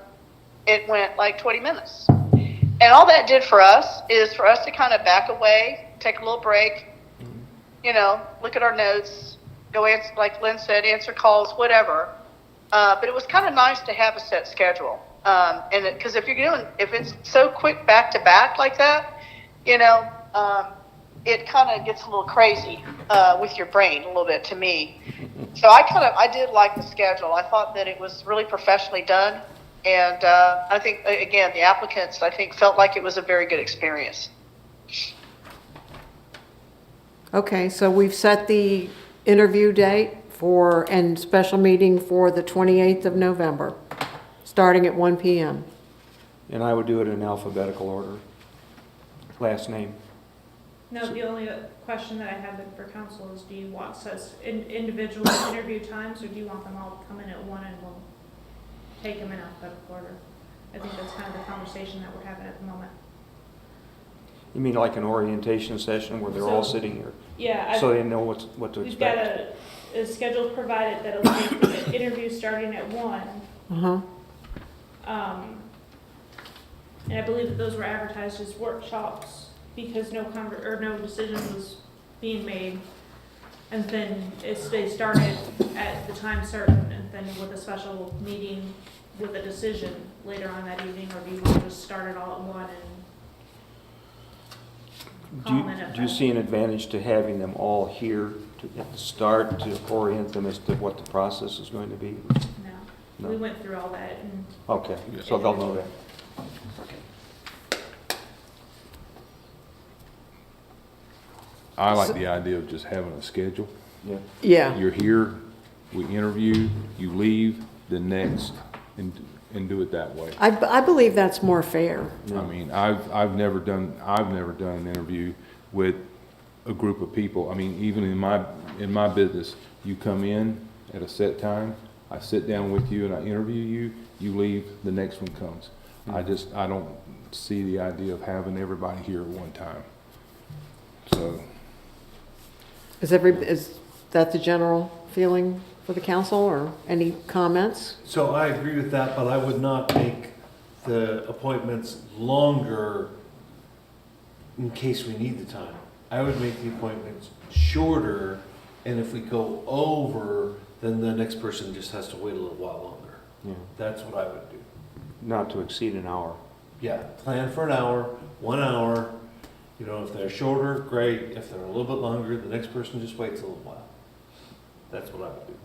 it went like 20 minutes. And all that did for us is for us to kind of back away, take a little break, you know, look at our notes, go answer, like Lynn said, answer calls, whatever. But it was kind of nice to have a set schedule. And because if it's so quick back to back like that, you know, it kind of gets a little crazy with your brain a little bit to me. So I did like the schedule. I thought that it was really professionally done. And I think, again, the applicants, I think, felt like it was a very good experience. Okay, so we've set the interview date and special meeting for the 28th of November, starting at 1 PM. And I would do it in alphabetical order. Last name. No, the only question that I have for council is, do you want individual interview times, or do you want them all to come in at one and we'll take them in alphabetical order? I think that's kind of the conversation that we're having at the moment. You mean like an orientation session where they're all So- sitting here? Yeah, So they know what to we've got expect? a schedule provided that'll make the interview starting at 1. Uh-huh. And I believe that those were advertised as workshops because no decision was being made. And then they started at the time certain, and then with a special meeting with a decision later on that evening, or do you want to just start it all at 1 and Do you, call in at do you 5? see an advantage to having them all here at the start to orient them as to what the process is going to be? No, No. we went through all that, and Okay, so they'll know that. I like the idea of just having a schedule. Yeah. Yeah, You're here, we interview, you leave, the next, and do it that way. I believe that's more fair. I mean, I've never done an interview with a group of people. I mean, even in my business, you come in at a set time, I sit down with you and I interview you, you leave, the next one comes. I don't see the idea of having everybody here at one time. So, Is that the general feeling for the council, or any comments? So I agree with that, but I would not make the appointments longer in case we need the time. I would make the appointments shorter, and if we go over, then the next person just has to wait a little while longer. Yeah. That's what I would do. Not to exceed an hour. Yeah, plan for an hour, 1 hour. You know, if they're shorter, great. If they're a little bit longer, the next person just waits a little while. That's what I would do.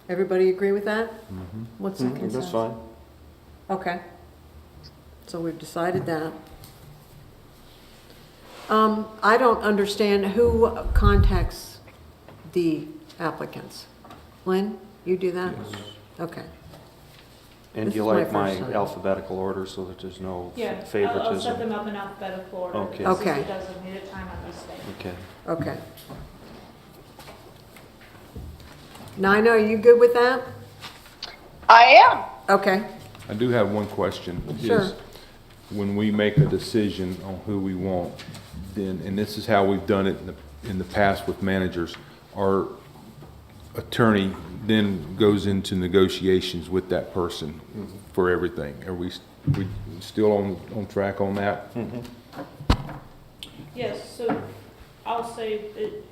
Everybody agree with that? mm-hmm. What's the consensus? That's fine. Okay. So we've decided that. I don't understand who contacts the applicants. Lynn, you do that? Okay. And This do you is my like my first time. alphabetical order so that there's no yeah, I'll set favoritism? them up in alphabetical order. Okay. because Okay. It doesn't need a time on this day. Okay. Okay. Nina, are you good with that? I am. Okay. I do have one question. Sure. Is when we make a decision on who we want, then, and this is how we've done it in the past with managers, our attorney then goes into negotiations with that person for everything. Are we still on track on that? Yes, so I'll say that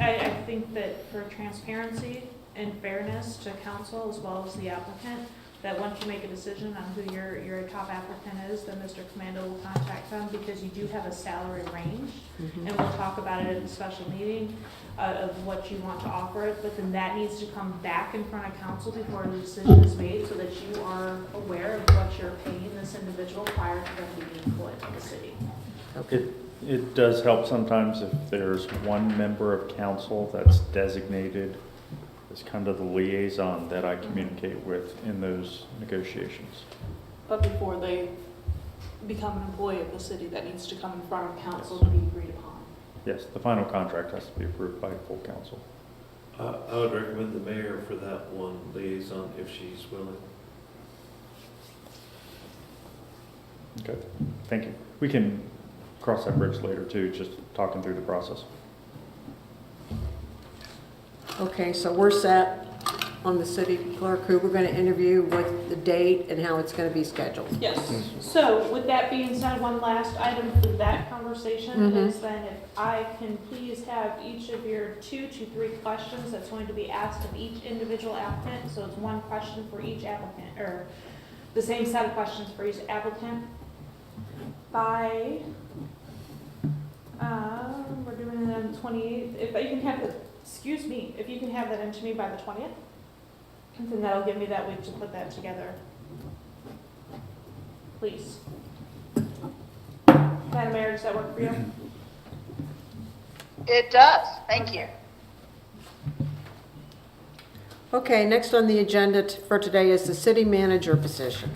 I think that for transparency and fairness to council as well as the applicant, that once you make a decision on who your top applicant is, then Mr. Commando will contact them, because you do have a salary range. And we'll talk about it at the special meeting of what you want to offer it, but then that needs to come back in front of council before the decision is made, so that you are aware of what you're paying this individual prior to them being employed by the city. It does help sometimes if there's one member of council that's designated as kind of the liaison that I communicate with in those negotiations. But before they become an employee of the city, that needs to come in front of council to be agreed upon. Yes, the final contract has to be approved by full council. I would recommend the mayor for that one liaison if she's willing. Okay, thank you. We can cross that bridge later too, just talking through the process. Okay, so we're set on the city clerk, who we're gonna interview, with the date and how it's gonna be scheduled. Yes. So with that being said, one last item for that conversation is then if I can please have each of your 2 to 3 questions that's going to be asked of each individual applicant. So it's one question for each applicant, or the same set of questions for each applicant by, we're doing it on the 28th. If you can have the, excuse me, if you can have that into me by the 20th, then that'll give me that week to put that together. Please. Madam Mayor, does that work for you? It does, thank you. Okay, next on the agenda for today is the city manager position.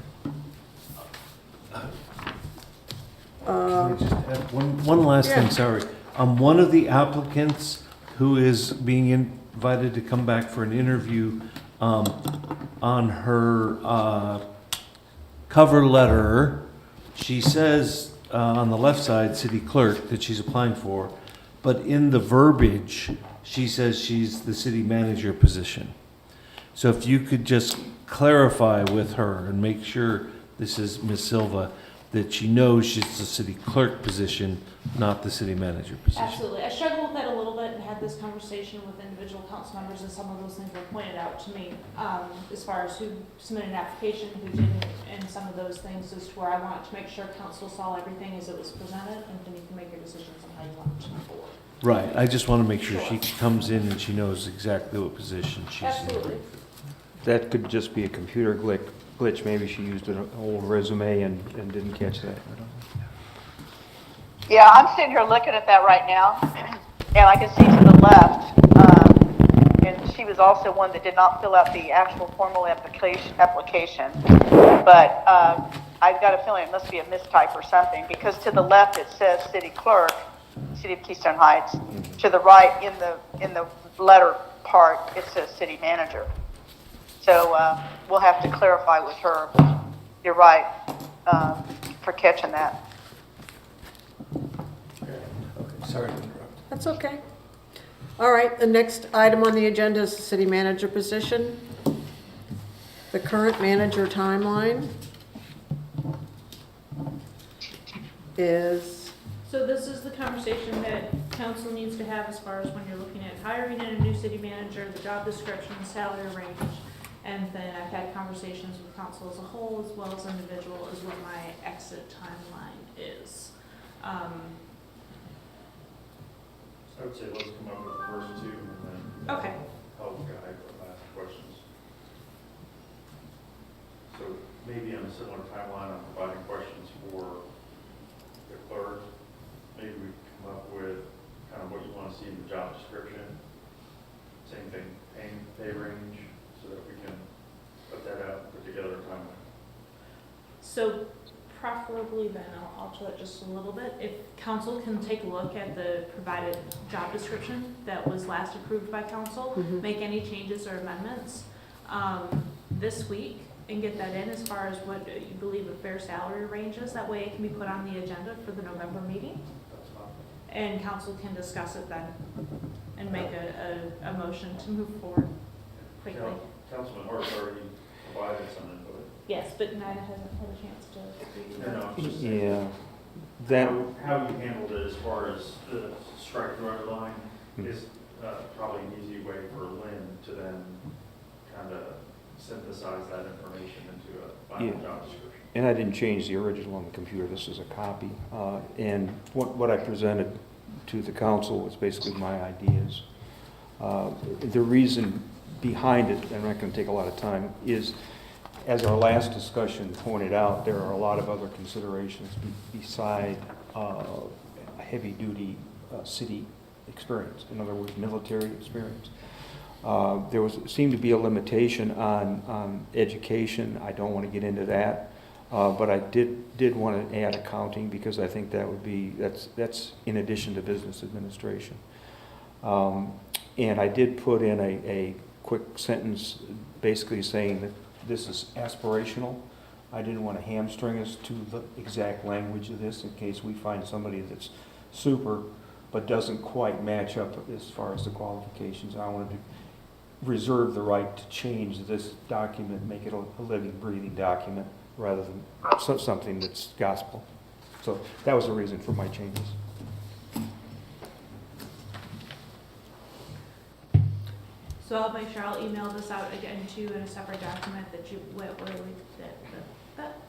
Can I just add one last Yeah. thing, sorry. One of the applicants who is being invited to come back for an interview, on her cover letter, she says on the left side, city clerk, that she's applying for, but in the verbiage, she says she's the city manager position. So if you could just clarify with her and make sure, this is Ms. Silva, that she knows she's the city clerk position, not the city manager position. Absolutely. I struggled with that a little bit and had this conversation with individual council members, and some of those things were pointed out to me, as far as who submitted an application, who didn't, and some of those things as to where I want to make sure council saw everything as it was presented, and then you can make your decisions on how you want to move forward. Right, I just want to make sure she comes in and she knows exactly what position she's in. Absolutely. That could just be a computer glitch. Maybe she used an old resume and didn't catch that. I don't know. Yeah, I'm sitting here looking at that right now, and I can see to the left, and she was also one that did not fill out the actual formal application. But I've got a feeling it must be a mistype or something, because to the left it says city clerk, city of Keystone Heights. To the right, in the letter part, it says city manager. So we'll have to clarify with her. You're right, for catching that. Okay, sorry to interrupt. That's okay. All right, the next item on the agenda is the city manager position. The current manager timeline is, So this is the conversation that council needs to have as far as when you're looking at hiring in a new city manager, the job description, salary range, and then I've had conversations with council as a whole as well as individual as what my exit timeline is. I would say let's come up with the first 2 and then. Okay. Help guide or ask questions. So maybe on a similar timeline on providing questions for the clerk, maybe we come up with kind of what you want to see in the job description. Same thing, pay range, so that we can put that out, put together a timeline. So preferably then, I'll alter that just a little bit. If council can take a look at the provided job description that was last approved by council, make any changes or amendments this week and get that in as far as what you believe a fair salary range is. That way it can be put on the agenda for the November meeting. That's fine. And council can discuss it then and make a motion to move forward quickly. Councilman Hart's already provided some input. Yes, but Nina hasn't had a chance to review No, that. I'm just saying. Yeah, that, How you handled it as far as the strike through underline is probably an easy way for Lynn to then kind of synthesize that information into a final Yeah. job description. and I didn't change the original on the computer. This is a copy. And what I presented to the council was basically my ideas. The reason behind it, and I'm not going to take a lot of time, is as our last discussion pointed out, there are a lot of other considerations beside heavy-duty city experience. In other words, military experience. There seemed to be a limitation on education. I don't want to get into that, but I did want to add accounting because I think that would be that's in addition to business administration. And I did put in a quick sentence, basically saying that this is aspirational. I didn't want to hamstring us to the exact language of this in case we find somebody that's super but doesn't quite match up as far as the qualifications. I wanted to reserve the right to change this document, make it a living, breathing document, rather than something that's gospel. So that was the reason for my changes. So I'll make sure I'll email this out again to you in a separate document that you,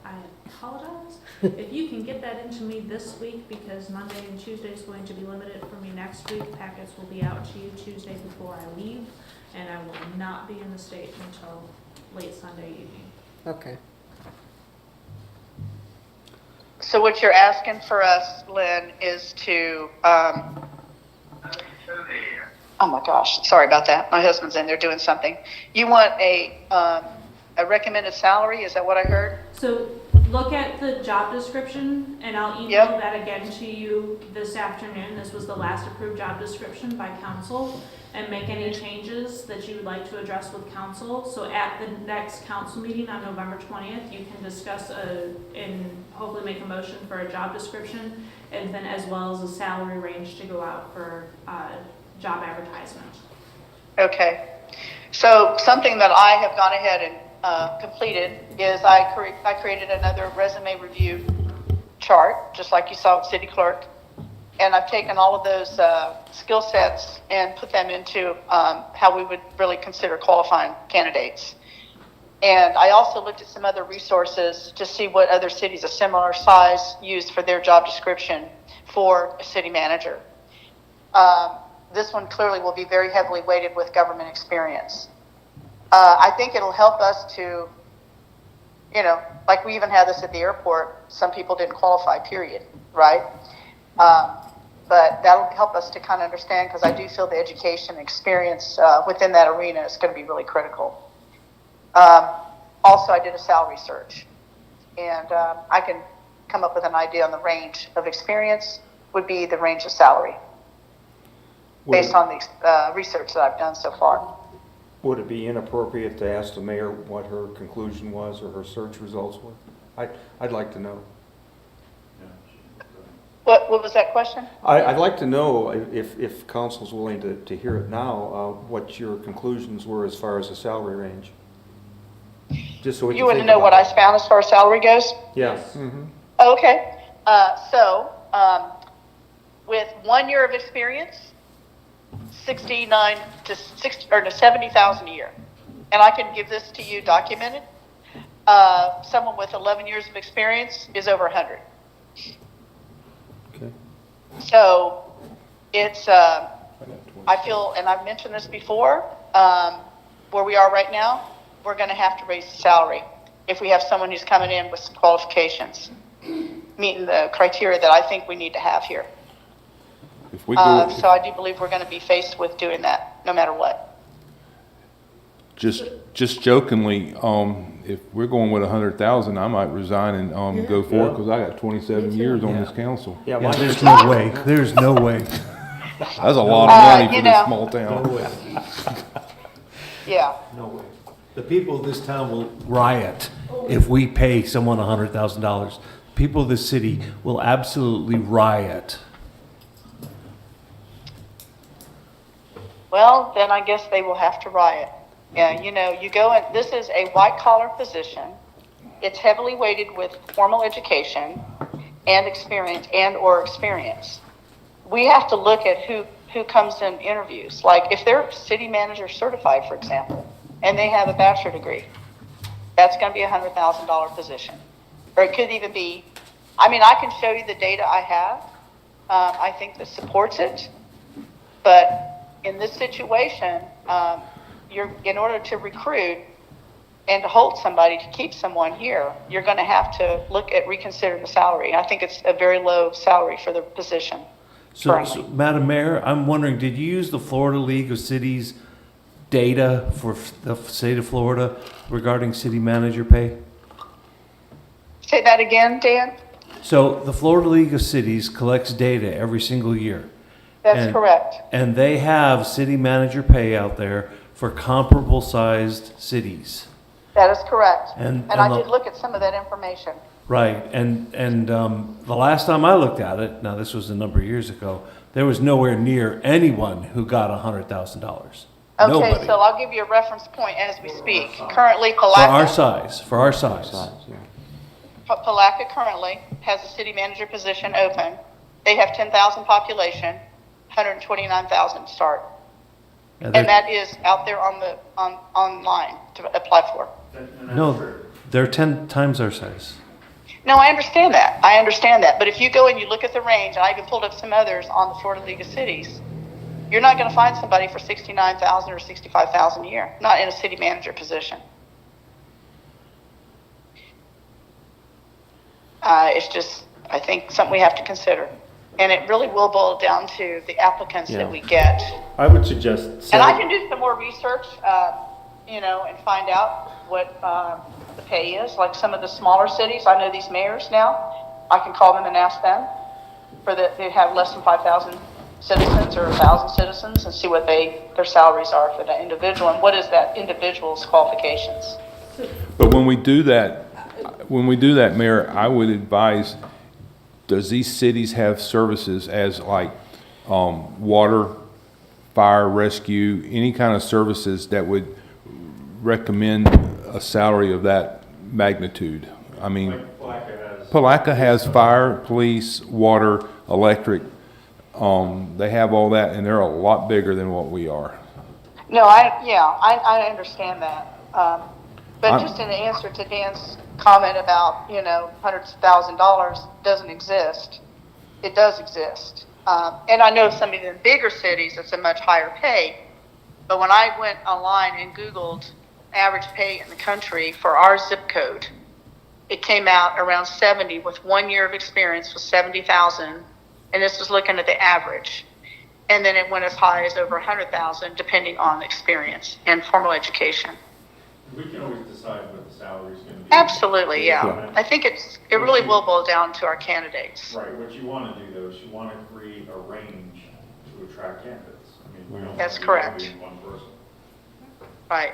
I apologize. If you can get that into me this week, because Monday and Tuesday is going to be limited for me next week. Packets will be out to you Tuesday before I leave, and I will not be in the state until late Sunday evening. Okay. So what you're asking for us, Lynn, is to, oh my gosh, sorry about that. My husband's in there doing something. You want a recommended salary? Is that what I heard? So look at the job description, and I'll email Yep. that again to you this afternoon. This was the last approved job description by council, and make any changes that you would like to address with council. So at the next council meeting on November 20th, you can discuss and hopefully make a motion for a job description, and then as well as a salary range to go out for job advertisement. Okay. So something that I have gone ahead and completed is I created another resume review chart, just like you saw with City Clerk. And I've taken all of those skill sets and put them into how we would really consider qualifying candidates. And I also looked at some other resources to see what other cities of similar size use for their job description for a city manager. This one clearly will be very heavily weighted with government experience. I think it'll help us to, like we even had this at the airport. Some people didn't qualify, period, right? But that'll help us to kind of understand, because I do feel the education experience within that arena is going to be really critical. Also, I did a salary search, and I can come up with an idea on the range of experience would be the range of salary based on the research that I've done so far. Would it be inappropriate to ask the mayor what her conclusion was or her search results were? I'd like to know. What was that question? I'd like to know if council's willing to hear it now, what your conclusions were as far as the salary range. Just so we can You want to think know what about I found as far as salary goes? Yeah. Yes. Mm-hmm. Okay. So with 1 year of experience, 69 to 60 or to 70,000 a year, and I can give this to you documented. Someone with 11 years of experience is over 100. Okay. So it's I feel, and I've mentioned this before, where we are right now, we're going to have to raise the salary if we have someone who's coming in with some qualifications, meeting the criteria that I think we need to have here. If we go, So I do believe we're going to be faced with doing that, no matter what. just jokingly, if we're going with 100,000, I might resign and go for it, because I got 27 years on this council. Yeah, Yeah, mine there's no way. There's no way. That's a lot of money for you this know. small No town. way. Yeah. No way. The people of this town will riot if we pay someone $100,000. People of this city will absolutely riot. Well, then I guess they will have to riot. Yeah, you go in, this is a white collar position. It's heavily weighted with formal education and experience or experience. We have to look at who comes in interviews. Like if they're city manager certified, for example, and they have a bachelor degree, that's going to be a $100,000 position. Or it could even be, I can show you the data I have. I think that supports it. But in this situation, in order to recruit and to hold somebody, to keep someone here, you're going to have to reconsider the salary. I think it's a very low salary for the position. So, Madam Mayor, I'm wondering, did you use the Florida League of Cities data for the state of Florida regarding city manager pay? Say that again, Dan? So the Florida League of Cities collects data every single year. That's correct. And they have city manager pay out there for comparable sized cities. That is correct. And I the- did look at some of that information. Right, and the last time I looked at it, now this was a number of years ago, there was nowhere near anyone who got $100,000. Okay, Nobody. so I'll give you a reference point as we speak. Currently, For our Palaca, size. Size, yeah. Palaca currently has a city manager position open. They have 10,000 population, 129,000 start. Yeah, And that is out there online to apply for. And that's No, true. they're 10 times our size. No, I understand that. I understand that. But if you go and you look at the range, and I even pulled up some others on the Florida League of Cities, you're not going to find somebody for 69,000 or 65,000 a year, not in a city manager position. It's just, I think, something we have to consider. And it really will boil down to the applicants Yeah. that we get. I would suggest. And I can do some more research, and find out what the pay is. Like some of the smaller cities, I know these mayors now. I can call them and ask them they have less than 5,000 citizens or 1,000 citizens and see what their salaries are for that individual and what is that individual's qualifications. But when we do that, Mayor, I would advise, does these cities have services as like, water, fire, rescue, any kind of services that would recommend a salary of that magnitude? I mean, Like Palaca has fire, police, water, electric. They have all that, and they're a lot bigger than what we are. No, I understand that. But I'm- just in answer to Dan's comment about, hundreds of $1,000s doesn't exist. It does exist. And I know some of the bigger cities, it's a much higher pay. But when I went online and Googled average pay in the country for our zip code, it came out around 70 with 1 year of experience was 70,000. And this was looking at the average. And then it went as high as over 100,000 depending on experience and formal education. We can always decide what the salary is going to be. Absolutely, yeah. I think it really will boil down to our candidates. Right, what you want to do though is you want to create a range to attract candidates. I mean, we don't That's want to correct. be one person. Right.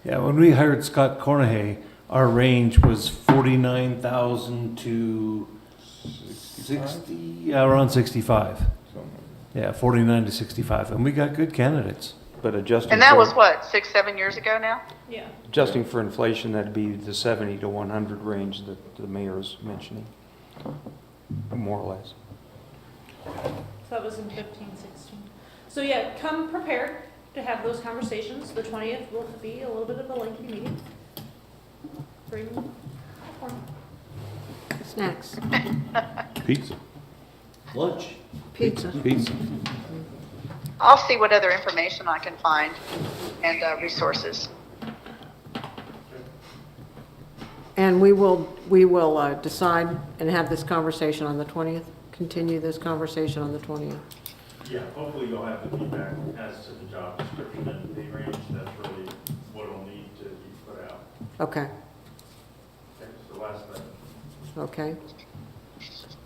Yeah, when we hired Scott Cornegay, our range was 49,000 to 60, yeah, around 65. Yeah, 49 to 65, and we got good candidates. But adjusting. And that for- was what, 6-7 years ago now? Yeah. Adjusting for inflation, that'd be the 70 to 100 range that the mayor is mentioning, more or less. So that was in 15, 16. So yeah, come prepared to have those conversations. The 20th will be a little bit of a lengthy meeting. Bring popcorn. Snacks, Pizza, Lunch. pizza. pizza. I'll see what other information I can find and resources. And we will decide and have this conversation on the 20th, continue this conversation on the 20th. Yeah, hopefully you'll have the feedback as to the job description and pay range. That's really what will need to be put out. Okay, Okay, so last thing. okay.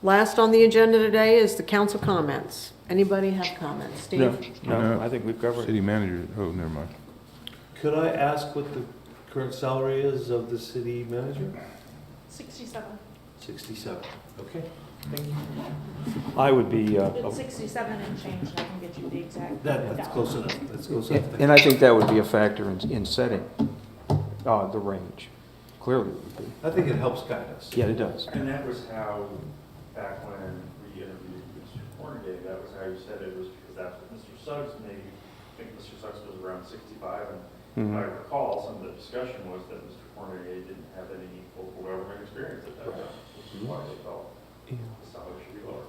Last on the agenda today is the council comments. Anybody have comments? Steve? No, I think we've covered it. City manager, oh, never mind. Could I ask what the current salary is of the city manager? 67. 67. Okay, thank you. I would be, It's 67 and change. I can get you the exact. That's close enough, that's close enough. and I think that would be a factor in setting the range. Clearly it would be. I think it helps guide us. Yeah, it does. And that was how, back when we interviewed Mr. Cornegay, that was how you said it was because that's what Mr. Suggs maybe, I think Mr. Suggs was around 65. And if I recall, some of the discussion was that Mr. Cornegay didn't have any local government experience at that time, which is why they felt the salary should be lower.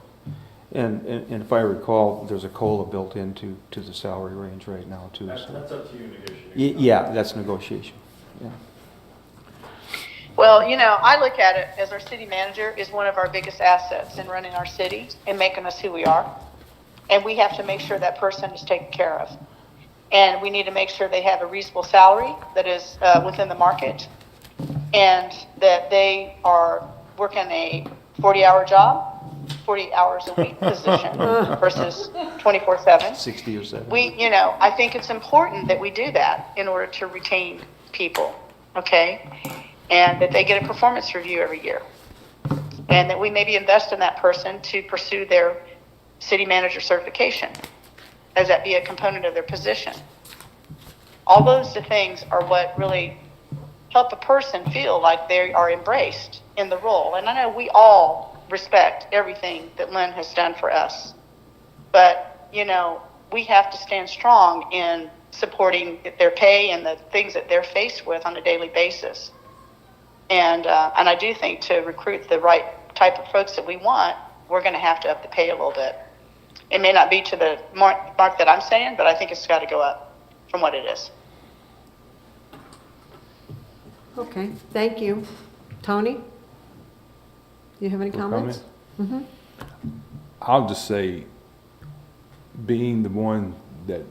And if I recall, there's a COLA built into the salary range right now too. That's So. up to you negotiating. Yeah, that's negotiation. Yeah. Well, I look at it as our city manager is one of our biggest assets in running our city and making us who we are. And we have to make sure that person is taken care of. And we need to make sure they have a reasonable salary that is within the market and that they are working a 40-hour job, 40 hours a week position versus 24/7. 60 or 70. I think it's important that we do that in order to retain people, okay? And that they get a performance review every year. And that we maybe invest in that person to pursue their city manager certification. as that be a component of their position. All those things are what really help a person feel like they are embraced in the role. And I know we all respect everything that Lynn has done for us, but, you know, we have to stand strong in supporting their pay and the things that they're faced with on a daily basis. And I do think to recruit the right type of folks that we want, we're going to have to up the pay a little bit. It may not be to the mark that I'm saying, but I think it's got to go up from what it is. Okay, thank you. Tony? Do you have any For comments? Mm-hmm. I'll just say, being the one that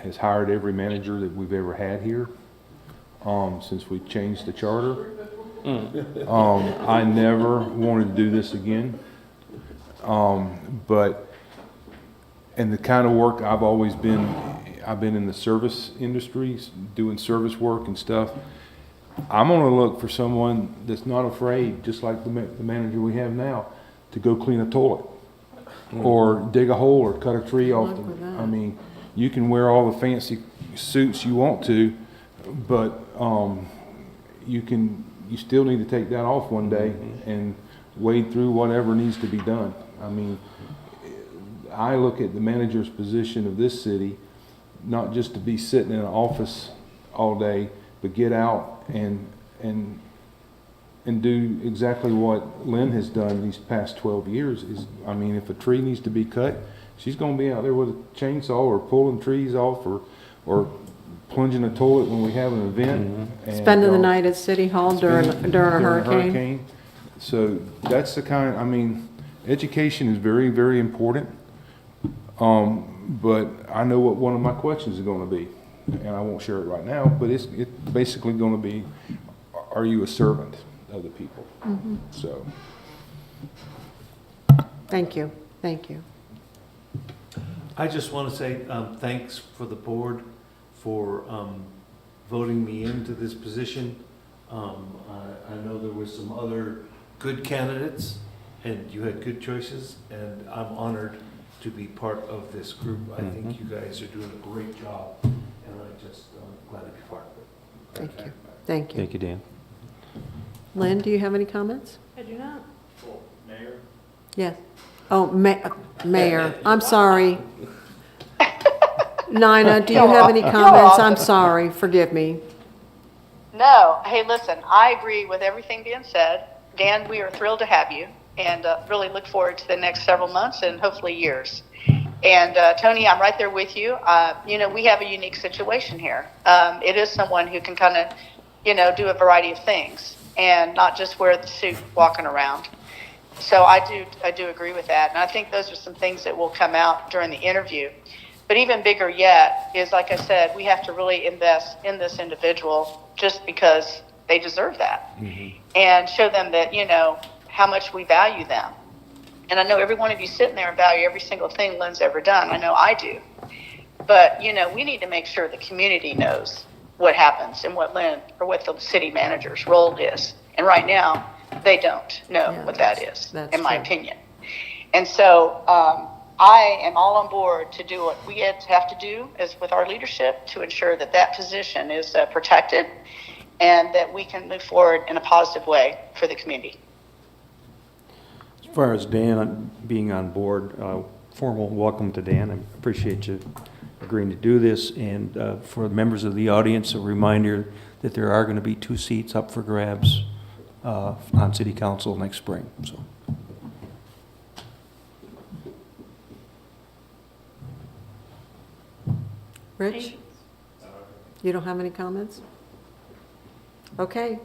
has hired every manager that we've ever had here, since we changed the charter, I never wanted to do this again. But, and the kind of work I've always been, I've been in the service industries, doing service work and stuff. I'm gonna look for someone that's not afraid, just like the manager we have now, to go clean a toilet, or dig a hole, or cut a tree off. Good luck with that. I mean, you can wear all the fancy suits you want to, but you still need to take that off one day and wade through whatever needs to be done. I mean, I look at the manager's position of this city, not just to be sitting in an office all day, but get out and do exactly what Lynn has done these past 12 years. I mean, if a tree needs to be cut, she's going to be out there with a chainsaw or pulling trees off or plunging a toilet when we have an event. And, Spending the night at City Hall during a hurricane. So that's the kind, I mean, education is very, very important. But I know what one of my questions is going to be, and I won't share it right now, but it's basically going to be, are you a servant of the people? Mm-hmm. So. Thank you, thank you. I just want to say thanks for the board for voting me into this position. I know there were some other good candidates, and you had good choices, and I'm honored to be part of this group. I think you guys are doing a great job, and I'm just glad to be part of it. Thank you. Thank you. Thank you, Dan. Lynn, do you have any comments? I do not. Mayor? Yes. Oh, Mayor, I'm sorry. Nina, do you have any comments? I'm sorry, forgive me. No, hey, listen, I agree with everything being said. Dan, we are thrilled to have you, and really look forward to the next several months and hopefully years. And Tony, I'm right there with you. You know, we have a unique situation here. It is someone who can kind of, you know, do a variety of things and not just wear the suit walking around. So I do agree with that. And I think those are some things that will come out during the interview. But even bigger yet is, like I said, we have to really invest in this individual just because they deserve that. And show them that, you know, how much we value them. And I know every one of you sitting there value every single thing Lynn's ever done. I know I do. But, you know, we need to make sure the community knows what happens and what Lynn or what the city manager's role is. And right now, they don't know Yeah, what that is, that's in my true. opinion. And so I am all on board to do what we have to do as with our leadership to ensure that that position is protected and that we can move forward in a positive way for the community. As far as Dan being on board, formal welcome to Dan. I appreciate you agreeing to do this. And for members of the audience, a reminder that there are going to be 2 seats up for grabs on City Council next spring. So. Rich? You don't have any comments? Okay,